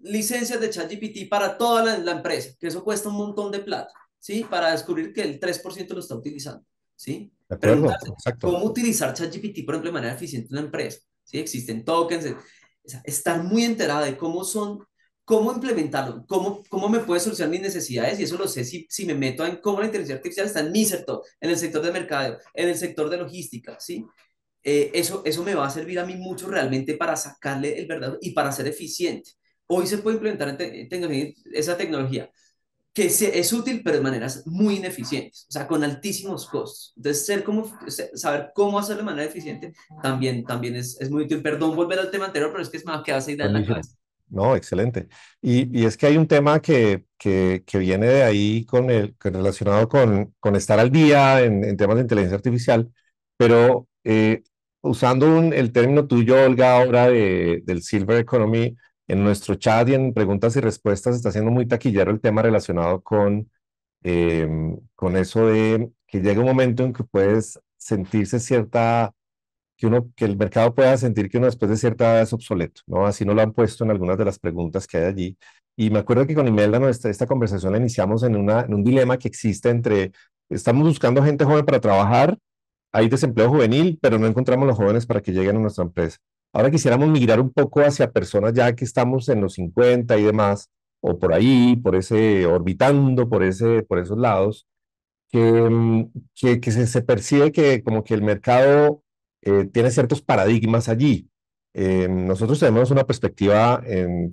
licencias de ChatGPT para toda la empresa, que eso cuesta un montón de plata, ¿sí? Para descubrir que el 3% lo está utilizando, ¿sí?
de acuerdo,
Preguntarse
exacto.
cómo utilizar ChatGPT, por ejemplo, de manera eficiente en una empresa, ¿sí? Existen tokens, o sea, estar muy enterada de cómo implementarlo, cómo me puede solucionar mis necesidades, y eso lo sé si me meto en cómo la inteligencia artificial está en mi sector, en el sector de mercado, en el sector de logística, ¿sí? Eso me va a servir a mí mucho realmente para sacarle el verdadero y para ser eficiente. Hoy se puede implementar esa tecnología es útil, pero de maneras muy ineficientes, o sea, con altísimos costos. Entonces, saber cómo hacerlo de manera eficiente también es muy útil. Perdón, volver al tema anterior, pero es que se me ha quedado esa idea en la
Buenísimo.
cabeza.
No, excelente. Y es que hay un tema que viene de ahí relacionado con estar al día en temas de inteligencia artificial, pero usando el término tuyo, Olga, ahora del Silver Economy, en nuestro chat y en preguntas y respuestas está siendo muy taquillero el tema relacionado con eso de que llega un momento en que puedes sentirse que el mercado pueda sentir que uno después de cierta edad es obsoleto, ¿no? Así nos lo han puesto en algunas de las preguntas que hay allí. Y me acuerdo que con Imelda esta conversación la iniciamos en un dilema que existe entre, estamos buscando gente joven para trabajar, hay desempleo juvenil, pero no encontramos los jóvenes para que lleguen a nuestra empresa. Ahora quisiéramos migrar un poco hacia personas ya que estamos en los 50 y demás, o por ahí, orbitando por esos lados, que, que se percibe que como que el mercado tiene ciertos paradigmas allí. Nosotros tenemos una perspectiva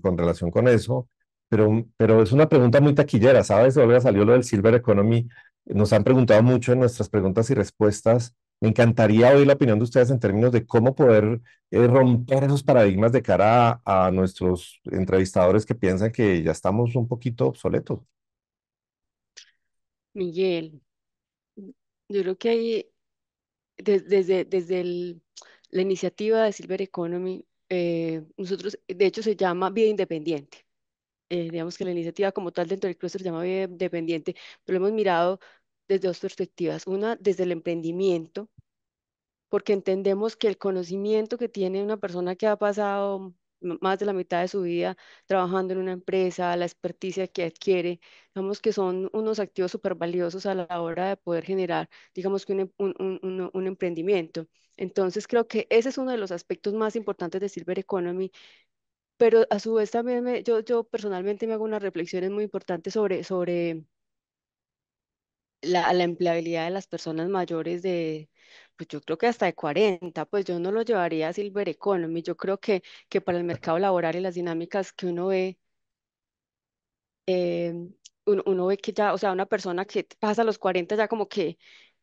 con relación con eso, pero es una pregunta muy taquillera, ¿sabes? Olga, salió lo del Silver Economy, nos han preguntado mucho en nuestras preguntas y respuestas. Me encantaría oír la opinión de ustedes en términos de cómo poder romper esos paradigmas de cara a nuestros entrevistadores que piensan que ya estamos un poquito obsoletos.
Miguel, yo creo que hay, desde la iniciativa de Silver Economy, nosotros, de hecho, se llama Vida Independiente. Digamos que la iniciativa como tal dentro del clúster se llama Vida Independiente, pero lo hemos mirado desde dos perspectivas. Una, desde el emprendimiento, porque entendemos que el conocimiento que tiene una persona que ha pasado más de la mitad de su vida trabajando en una empresa, la experticia que adquiere, digamos que son unos activos súper valiosos a la hora de poder generar, digamos que un emprendimiento. Entonces creo que ese es uno de los aspectos más importantes de Silver Economy, pero a su vez también yo personalmente me hago unas reflexiones muy importantes sobre la empleabilidad de las personas mayores pues yo creo que hasta de 40, pues yo no lo llevaría a Silver Economy. Yo creo que para el mercado laboral y las dinámicas que uno ve, eh, uno ve que ya, o sea, una persona que pasa los 40 ya como que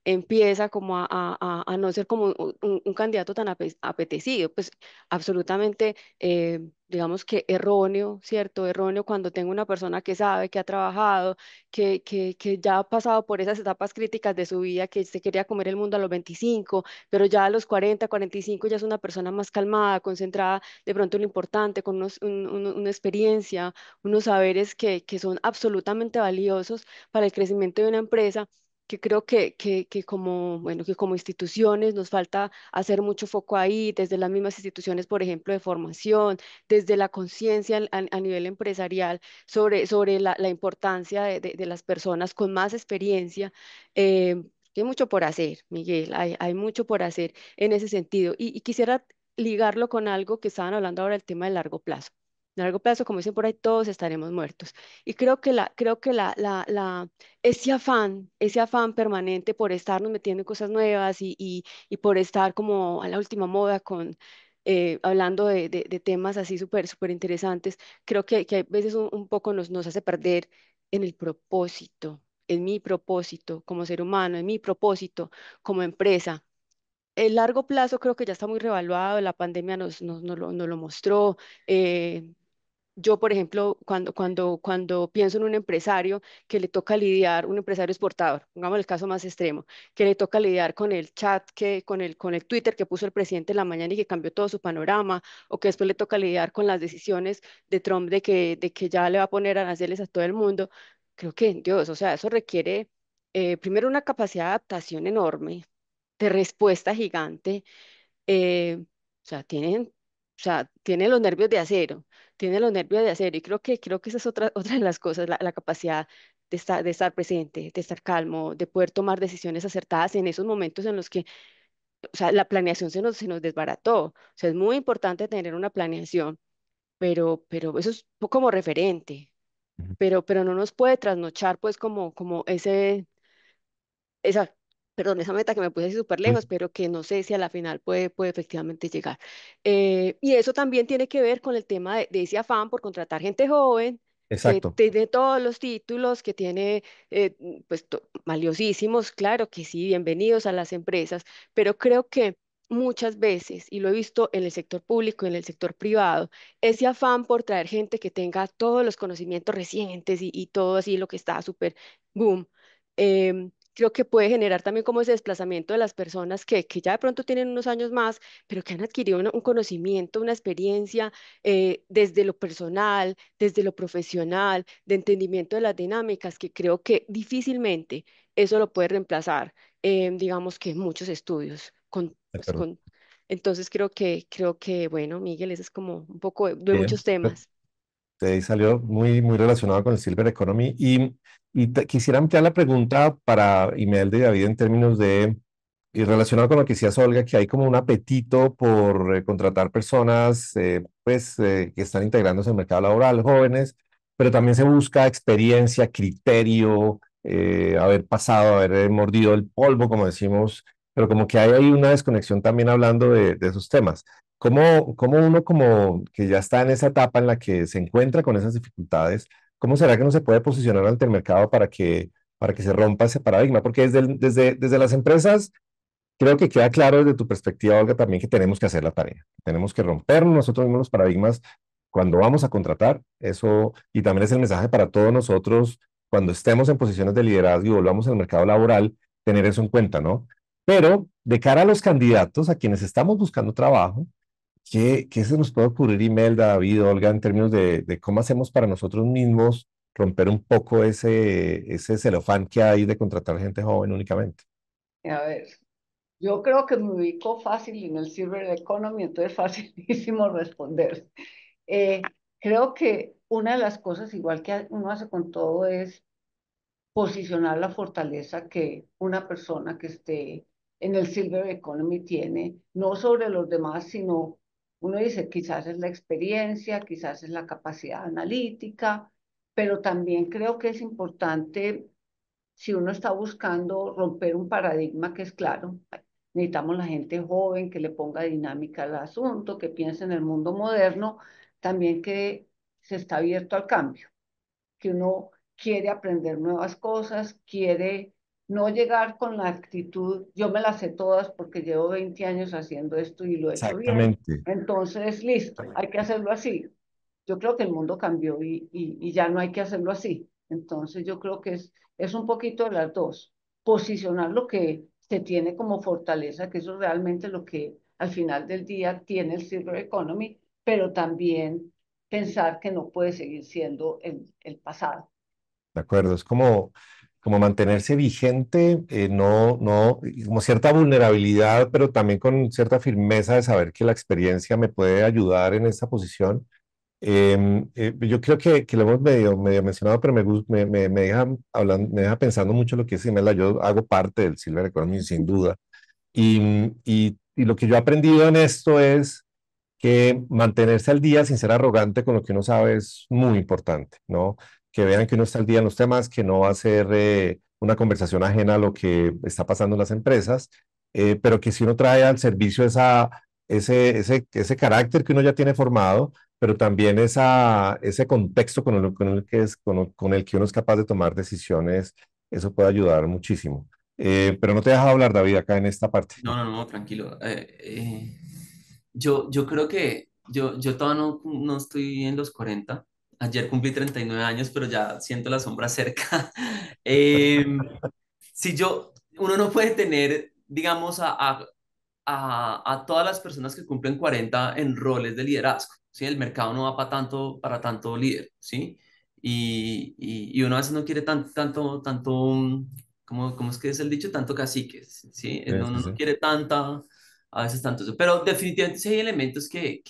empieza como a no ser como un candidato tan apetecido, pues absolutamente, digamos que erróneo, ¿cierto? Erróneo cuando tengo una persona que sabe, que ha trabajado, que ya ha pasado por esas etapas críticas de su vida, que se quería comer el mundo a los 25, pero ya a los 40, 45 ya es una persona más calmada, concentrada de pronto en lo importante, con una experiencia, unos saberes que son absolutamente valiosos para el crecimiento de una empresa, que creo que como, bueno, que como instituciones nos falta hacer mucho foco ahí, desde las mismas instituciones, por ejemplo, de formación, desde la conciencia a nivel empresarial sobre la importancia de las personas con más experiencia. eh, hay mucho por hacer, Miguel, hay mucho por hacer en ese sentido. Y quisiera ligarlo con algo que estaban hablando ahora, el tema del largo plazo. A largo plazo, como dicen por ahí, todos estaremos muertos. Y creo que ese afán permanente por estarnos metiendo en cosas nuevas y por estar como a la última moda con, hablando de temas así súper, súper interesantes, creo que a veces un poco nos hace perder en el propósito, en mi propósito como ser humano, en mi propósito como empresa. El largo plazo creo que ya está muy revaluado, la pandemia nos lo mostró. eh, yo, por ejemplo, cuando pienso en un empresario que le toca lidiar, un empresario exportador, pongamos el caso más extremo, que le toca lidiar con el chat, con el Twitter que puso el presidente en la mañana y que cambió todo su panorama, o que después le toca lidiar con las decisiones de Trump de que ya le va a poner aranceles a todo el mundo, creo que, Dios, o sea, eso requiere primero una capacidad de adaptación enorme, de respuesta gigante. O sea, tiene los nervios de acero, tiene los nervios de acero, y creo que esa es otra de las cosas, la capacidad de estar presente, de estar calmo, de poder tomar decisiones acertadas en esos momentos en los que, o sea, la planeación se nos desbarató. O sea, es muy importante tener una planeación, pero eso es como referente,
Ujú.
pero no nos puede trasnochar, pues, como esa, perdón, esa meta que me puse así súper
Mm.
lejos, pero que no sé si a la final puede efectivamente llegar. Y eso también tiene que ver con el tema de ese afán por contratar gente joven, que
Exacto.
tiene todos los títulos, que tiene, pues, valiosísimos, claro que sí, bienvenidos a las empresas, pero creo que muchas veces, y lo he visto en el sector público y en el sector privado, ese afán por traer gente que tenga todos los conocimientos recientes y todo así lo que está súper boom. Creo que puede generar también como ese desplazamiento de las personas que ya de pronto tienen unos años más, pero que han adquirido un conocimiento, una experiencia, desde lo personal, desde lo profesional, de entendimiento de las dinámicas, que creo que difícilmente eso lo puede reemplazar, digamos que muchos estudios.
De
Pues,
acuerdo.
entonces creo que, bueno, Miguel, ese es como un poco de
Bien.
muchos temas.
De ahí salió muy, muy relacionado con el Silver Economy. Y quisiera ampliar la pregunta para Imelda y David en términos de, y relacionado con lo que decías, Olga, que hay como un apetito por contratar personas pues, que están integrándose al mercado laboral, jóvenes, pero también se busca experiencia, criterio, haber pasado, haber mordido el polvo, como decimos, pero como que hay ahí una desconexión también hablando de esos temas. ¿Cómo uno como que ya está en esa etapa en la que se encuentra con esas dificultades, cómo será que no se puede posicionar ante el mercado para que se rompa ese paradigma? Porque desde las empresas creo que queda claro desde tu perspectiva, Olga, también que tenemos que hacer la tarea. Tenemos que romper nosotros mismos los paradigmas cuando vamos a contratar. Eso, y también es el mensaje para todos nosotros cuando estemos en posiciones de liderazgo y volvamos al mercado laboral, tener eso en cuenta, ¿no? Pero de cara a los candidatos, a quienes estamos buscando trabajo, ¿qué se nos puede ocurrir, Imelda, David, Olga, en términos de cómo hacemos para nosotros mismos romper un poco ese celofán que hay de contratar gente joven únicamente?
A ver, yo creo que me ubico fácil en el Silver Economy, entonces facilísimo responder. Eh, Creo que una de las cosas, igual que uno hace con todo, es posicionar la fortaleza que una persona que esté en el Silver Economy tiene, no sobre los demás, sino uno dice, quizás es la experiencia, quizás es la capacidad analítica, pero también creo que es importante si uno está buscando romper un paradigma que es claro. necesitamos la gente joven que le ponga dinámica al asunto, que piense en el mundo moderno, también que se está abierto al cambio, que uno quiere aprender nuevas cosas, quiere no llegar con la actitud, yo me las sé todas porque llevo 20 años haciendo esto y lo he hecho bien,
Exactamente.
entonces listo, hay que hacerlo así. Yo creo que el mundo cambió y ya no hay que hacerlo así. Entonces yo creo que es un poquito de las dos. Posicionar lo que se tiene como fortaleza, que eso es realmente lo que al final del día tiene el Silver Economy, pero también pensar que no puede seguir siendo el pasado.
De acuerdo, es como mantenerse vigente, y como cierta vulnerabilidad, pero también con cierta firmeza de saber que la experiencia me puede ayudar en esta posición. Yo creo que lo hemos medio mencionado, pero me deja hablando, me deja pensando mucho lo que es Simela. Yo hago parte del Silver Economy sin duda. Y lo que yo he aprendido en esto es que mantenerse al día sin ser arrogante con lo que uno sabe es muy importante, ¿no? Que vean que uno está al día en los temas, que no va a ser una conversación ajena a lo que está pasando en las empresas, pero que si uno trae al servicio ese carácter que uno ya tiene formado, pero también ese contexto con el que uno es capaz de tomar decisiones, eso puede ayudar muchísimo. Pero no te he dejado hablar, David, acá en esta parte.
No, no, no, tranquilo. Yo creo que yo todavía no estoy en los 40. Ayer cumplí 39 años, pero ya siento la sombra cerca. Si uno no puede tener, digamos, a todas las personas que cumplen 40 en roles de liderazgo, ¿sí? El mercado no va para tanto líder, ¿sí? Y uno a veces no quiere ¿cómo es que es el dicho? Tanto cacique, ¿sí?
Sí,
Uno
sí,
no
sí.
quiere a veces tanto eso. Pero definitivamente sí hay elementos que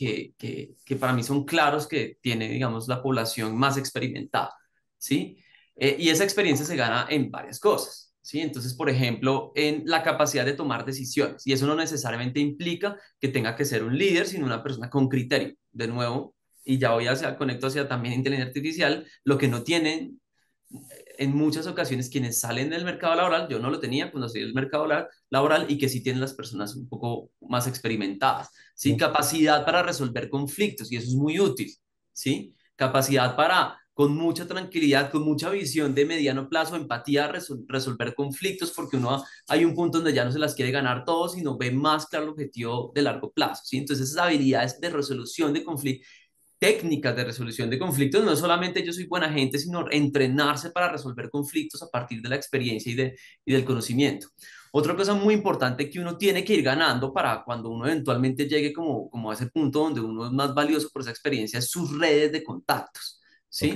para mí son claros que tiene, digamos, la población más experimentada, ¿sí? Y esa experiencia se gana en varias cosas, ¿sí? Entonces, por ejemplo, en la capacidad de tomar decisiones. Y eso no necesariamente implica que tenga que ser un líder, sino una persona con criterio. De nuevo, y ya conecto hacia también inteligencia artificial, lo que no tienen en muchas ocasiones quienes salen del mercado laboral, yo no lo tenía cuando salí del mercado laboral y que sí tienen las personas un poco más experimentadas, ¿sí? Capacidad para resolver conflictos y eso es muy útil, ¿sí? Capacidad para, con mucha tranquilidad, con mucha visión de mediano plazo, empatía, resolver conflictos porque hay un punto donde ya no se las quiere ganar todos, sino ve más claro el objetivo de largo plazo, ¿sí? Entonces esas habilidades de resolución de conflictos, técnicas de resolución de conflictos, no es solamente yo soy buena gente, sino entrenarse para resolver conflictos a partir de la experiencia y del conocimiento. Otra cosa muy importante que uno tiene que ir ganando para cuando uno eventualmente llegue como a ese punto donde uno es más valioso por esa experiencia es sus redes de contactos,
Ok,
¿sí?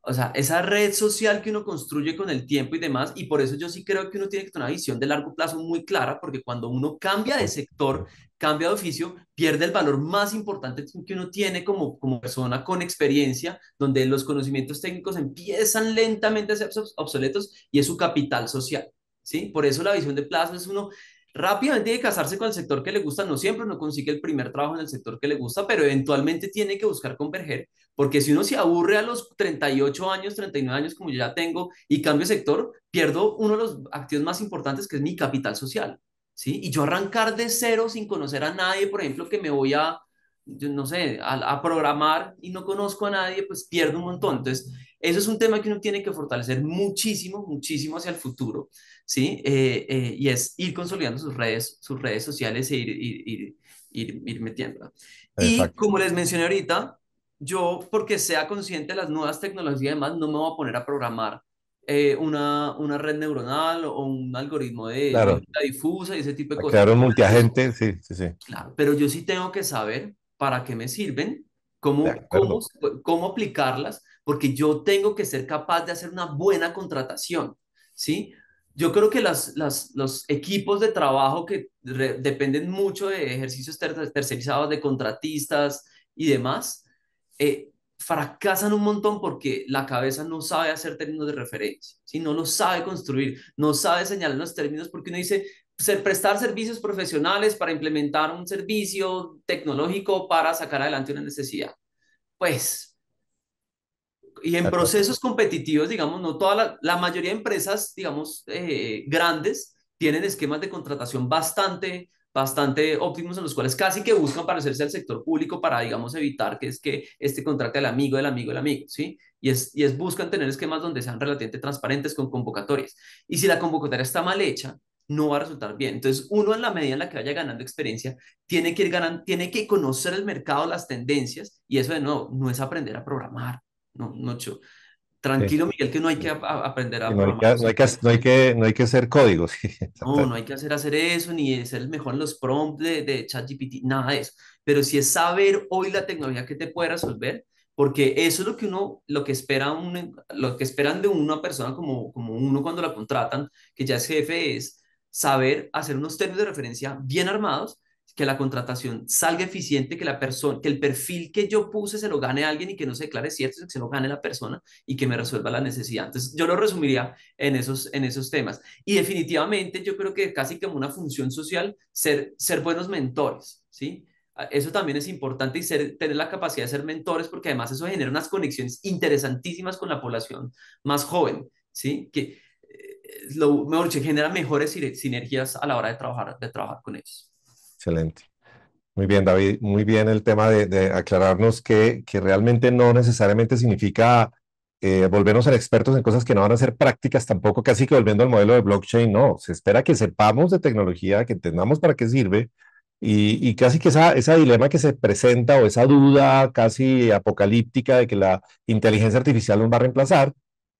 O sea, esa red social que uno construye con el tiempo y demás, y por eso yo sí creo que uno tiene que tener una visión de largo plazo muy clara, porque cuando uno cambia de sector, cambia de oficio, pierde el valor más importante que uno tiene como persona con experiencia, donde los conocimientos técnicos empiezan lentamente a ser obsoletos y es su capital social, ¿sí? Por eso la visión de plazo es uno rápidamente de casarse con el sector que le gusta, no siempre uno consigue el primer trabajo en el sector que le gusta, pero eventualmente tiene que buscar converger porque si uno se aburre a los 38 años, 39 años, como yo ya tengo, y cambio de sector, pierdo uno de los activos más importantes, que es mi capital social, ¿sí? Y yo arrancar de cero sin conocer a nadie, por ejemplo, que me voy yo no sé, a programar y no conozco a nadie, pues pierdo un montón. Entonces, eso es un tema que uno tiene que fortalecer muchísimo, muchísimo hacia el futuro, ¿sí? Y es ir consolidando sus redes sociales e ir metiéndola. Y
exacto.
como les mencioné ahorita, yo, porque sea consciente de las nuevas tecnologías y demás, no me voy a poner a programar una red neuronal o un algoritmo de
Claro,
onda difusa y ese tipo de
a
cosas.
crear un multiagente, sí, sí, sí,
Claro, pero yo sí tengo que saber para qué me sirven,
de acuerdo.
cómo aplicarlas, porque yo tengo que ser capaz de hacer una buena contratación, ¿sí? Yo creo que los equipos de trabajo que dependen mucho de ejercicios tercerizados, de contratistas y demás, fracasan un montón porque la cabeza no sabe hacer términos de referencia, ¿sí? No los sabe construir, no sabe señalar los términos porque uno dice, prestar servicios profesionales para implementar un servicio tecnológico para sacar adelante una necesidad. Pues, y
De
en
acuerdo.
procesos competitivos, digamos, no la mayoría de empresas, digamos, grandes, tienen esquemas de contratación bastante óptimos en los cuales casi que buscan parecerse al sector público para, digamos, evitar que es que este contrate al amigo del amigo del amigo, ¿sí? Y es buscan tener esquemas donde sean relativamente transparentes con convocatorias. Y si la convocatoria está mal hecha, no va a resultar bien. Entonces, uno en la medida en la que vaya ganando experiencia, tiene que conocer el mercado, las tendencias, y eso de nuevo, no es aprender a programar, no,
Sí.
tranquilo, Miguel, que no hay que aprender
Y
a
no hay
programar.
que, no hay que, no hay que hacer códigos. Sí,
No,
exacto.
no hay que hacer eso, ni ser el mejor en los prompts de ChatGPT, nada de eso. Pero sí es saber hoy la tecnología que te puede resolver, porque eso es lo que esperan de una persona como uno cuando la contratan, que ya es jefe, es saber hacer unos términos de referencia bien armados, que la contratación salga eficiente, que el perfil que yo puse se lo gane alguien y que no se declare cierto, sino que se lo gane la persona y que me resuelva la necesidad. Entonces, yo lo resumiría en esos temas. Y definitivamente yo creo que casi como una función social, ser buenos mentores, ¿sí? Eso también es importante y tener la capacidad de ser mentores porque además eso genera unas conexiones interesantísimas con la población más joven, ¿sí? Que, mejor dicho, genera mejores sinergias a la hora de trabajar con ellos.
Excelente. Muy bien, David. Muy bien el tema de aclararnos que realmente no necesariamente significa volvernos a ser expertos en cosas que no van a ser prácticas tampoco, casi que volviendo al modelo de blockchain. No, se espera que sepamos de tecnología, que entendamos para qué sirve y casi que esa dilema que se presenta o esa duda casi apocalíptica de que la inteligencia artificial nos va a reemplazar,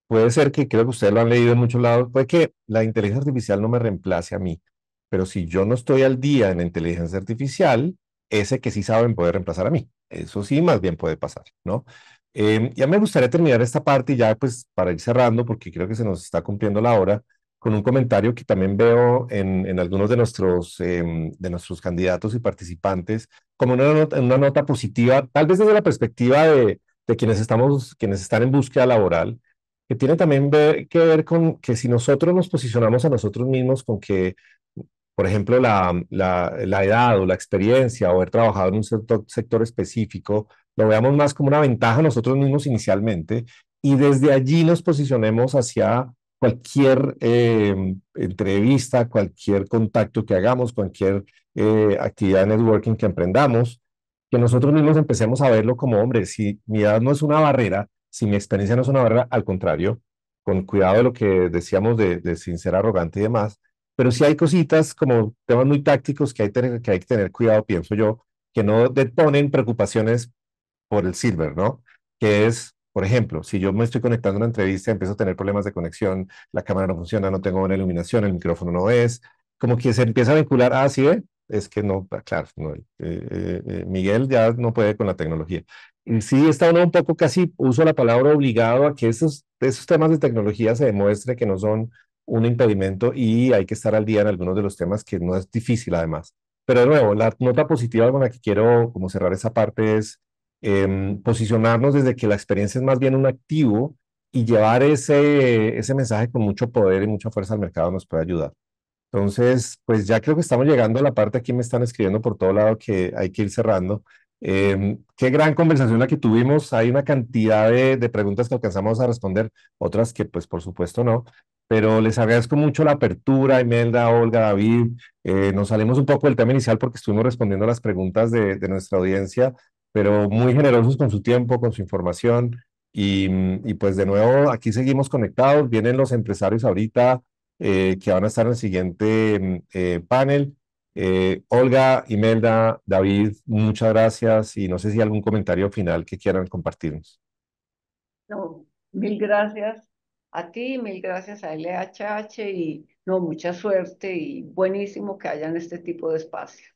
puede ser que, creo que ustedes lo han leído en muchos lados, puede que la inteligencia artificial no me reemplace a mí, pero si yo no estoy al día en la inteligencia artificial, ese que sí saben puede reemplazar a mí. Eso sí, más bien puede pasar, ¿no? Ya me gustaría terminar esta parte y ya pues para ir cerrando, porque creo que se nos está cumpliendo la hora, con un comentario que también veo en algunos de nuestros candidatos y participantes, como una nota positiva, tal vez desde la perspectiva de quienes están en búsqueda laboral, que tiene también que ver con que si nosotros nos posicionamos a nosotros mismos con que, por ejemplo, la edad o la experiencia o haber trabajado en un sector específico, lo veamos más como una ventaja nosotros mismos inicialmente y desde allí nos posicionemos hacia cualquier entrevista, cualquier contacto que hagamos, cualquier actividad de networking que emprendamos, que nosotros mismos empecemos a verlo como, hombre, si mi edad no es una barrera, si mi experiencia no es una barrera, al contrario, con cuidado de lo que decíamos de sin ser arrogante y demás, pero sí hay cositas como temas muy tácticos que hay que tener cuidado, pienso yo, que no detonen preocupaciones por el silver, ¿no? Que es, por ejemplo, si yo me estoy conectando a una entrevista, empiezo a tener problemas de conexión, la cámara no funciona, no tengo buena iluminación, el micrófono no es, como que se empieza a vincular, ah, sí, es que no, claro, no, Miguel ya no puede con la tecnología. Y sí está uno un poco casi, uso la palabra obligado a que esos temas de tecnología se demuestre que no son un impedimento y hay que estar al día en algunos de los temas que no es difícil además. Pero de nuevo, la nota positiva con la que quiero como cerrar esa parte es posicionarnos desde que la experiencia es más bien un activo y llevar ese mensaje con mucho poder y mucha fuerza al mercado nos puede ayudar. Entonces, pues ya creo que estamos llegando a la parte, aquí me están escribiendo por todo lado que hay que ir cerrando. Qué gran conversación la que tuvimos. Hay una cantidad de preguntas que alcanzamos a responder, otras que pues por supuesto no, pero les agradezco mucho la apertura, Imelda, Olga, David. Nos salimos un poco del tema inicial porque estuvimos respondiendo las preguntas de nuestra audiencia, pero muy generosos con su tiempo, con su información. Y pues de nuevo, aquí seguimos conectados. Vienen los empresarios ahorita que van a estar en el siguiente panel. Olga, Imelda, David, muchas gracias y no sé si hay algún comentario final que quieran compartirnos.
No, mil gracias a ti, mil gracias a LHH y no, mucha suerte y buenísimo que hayan este tipo de espacios.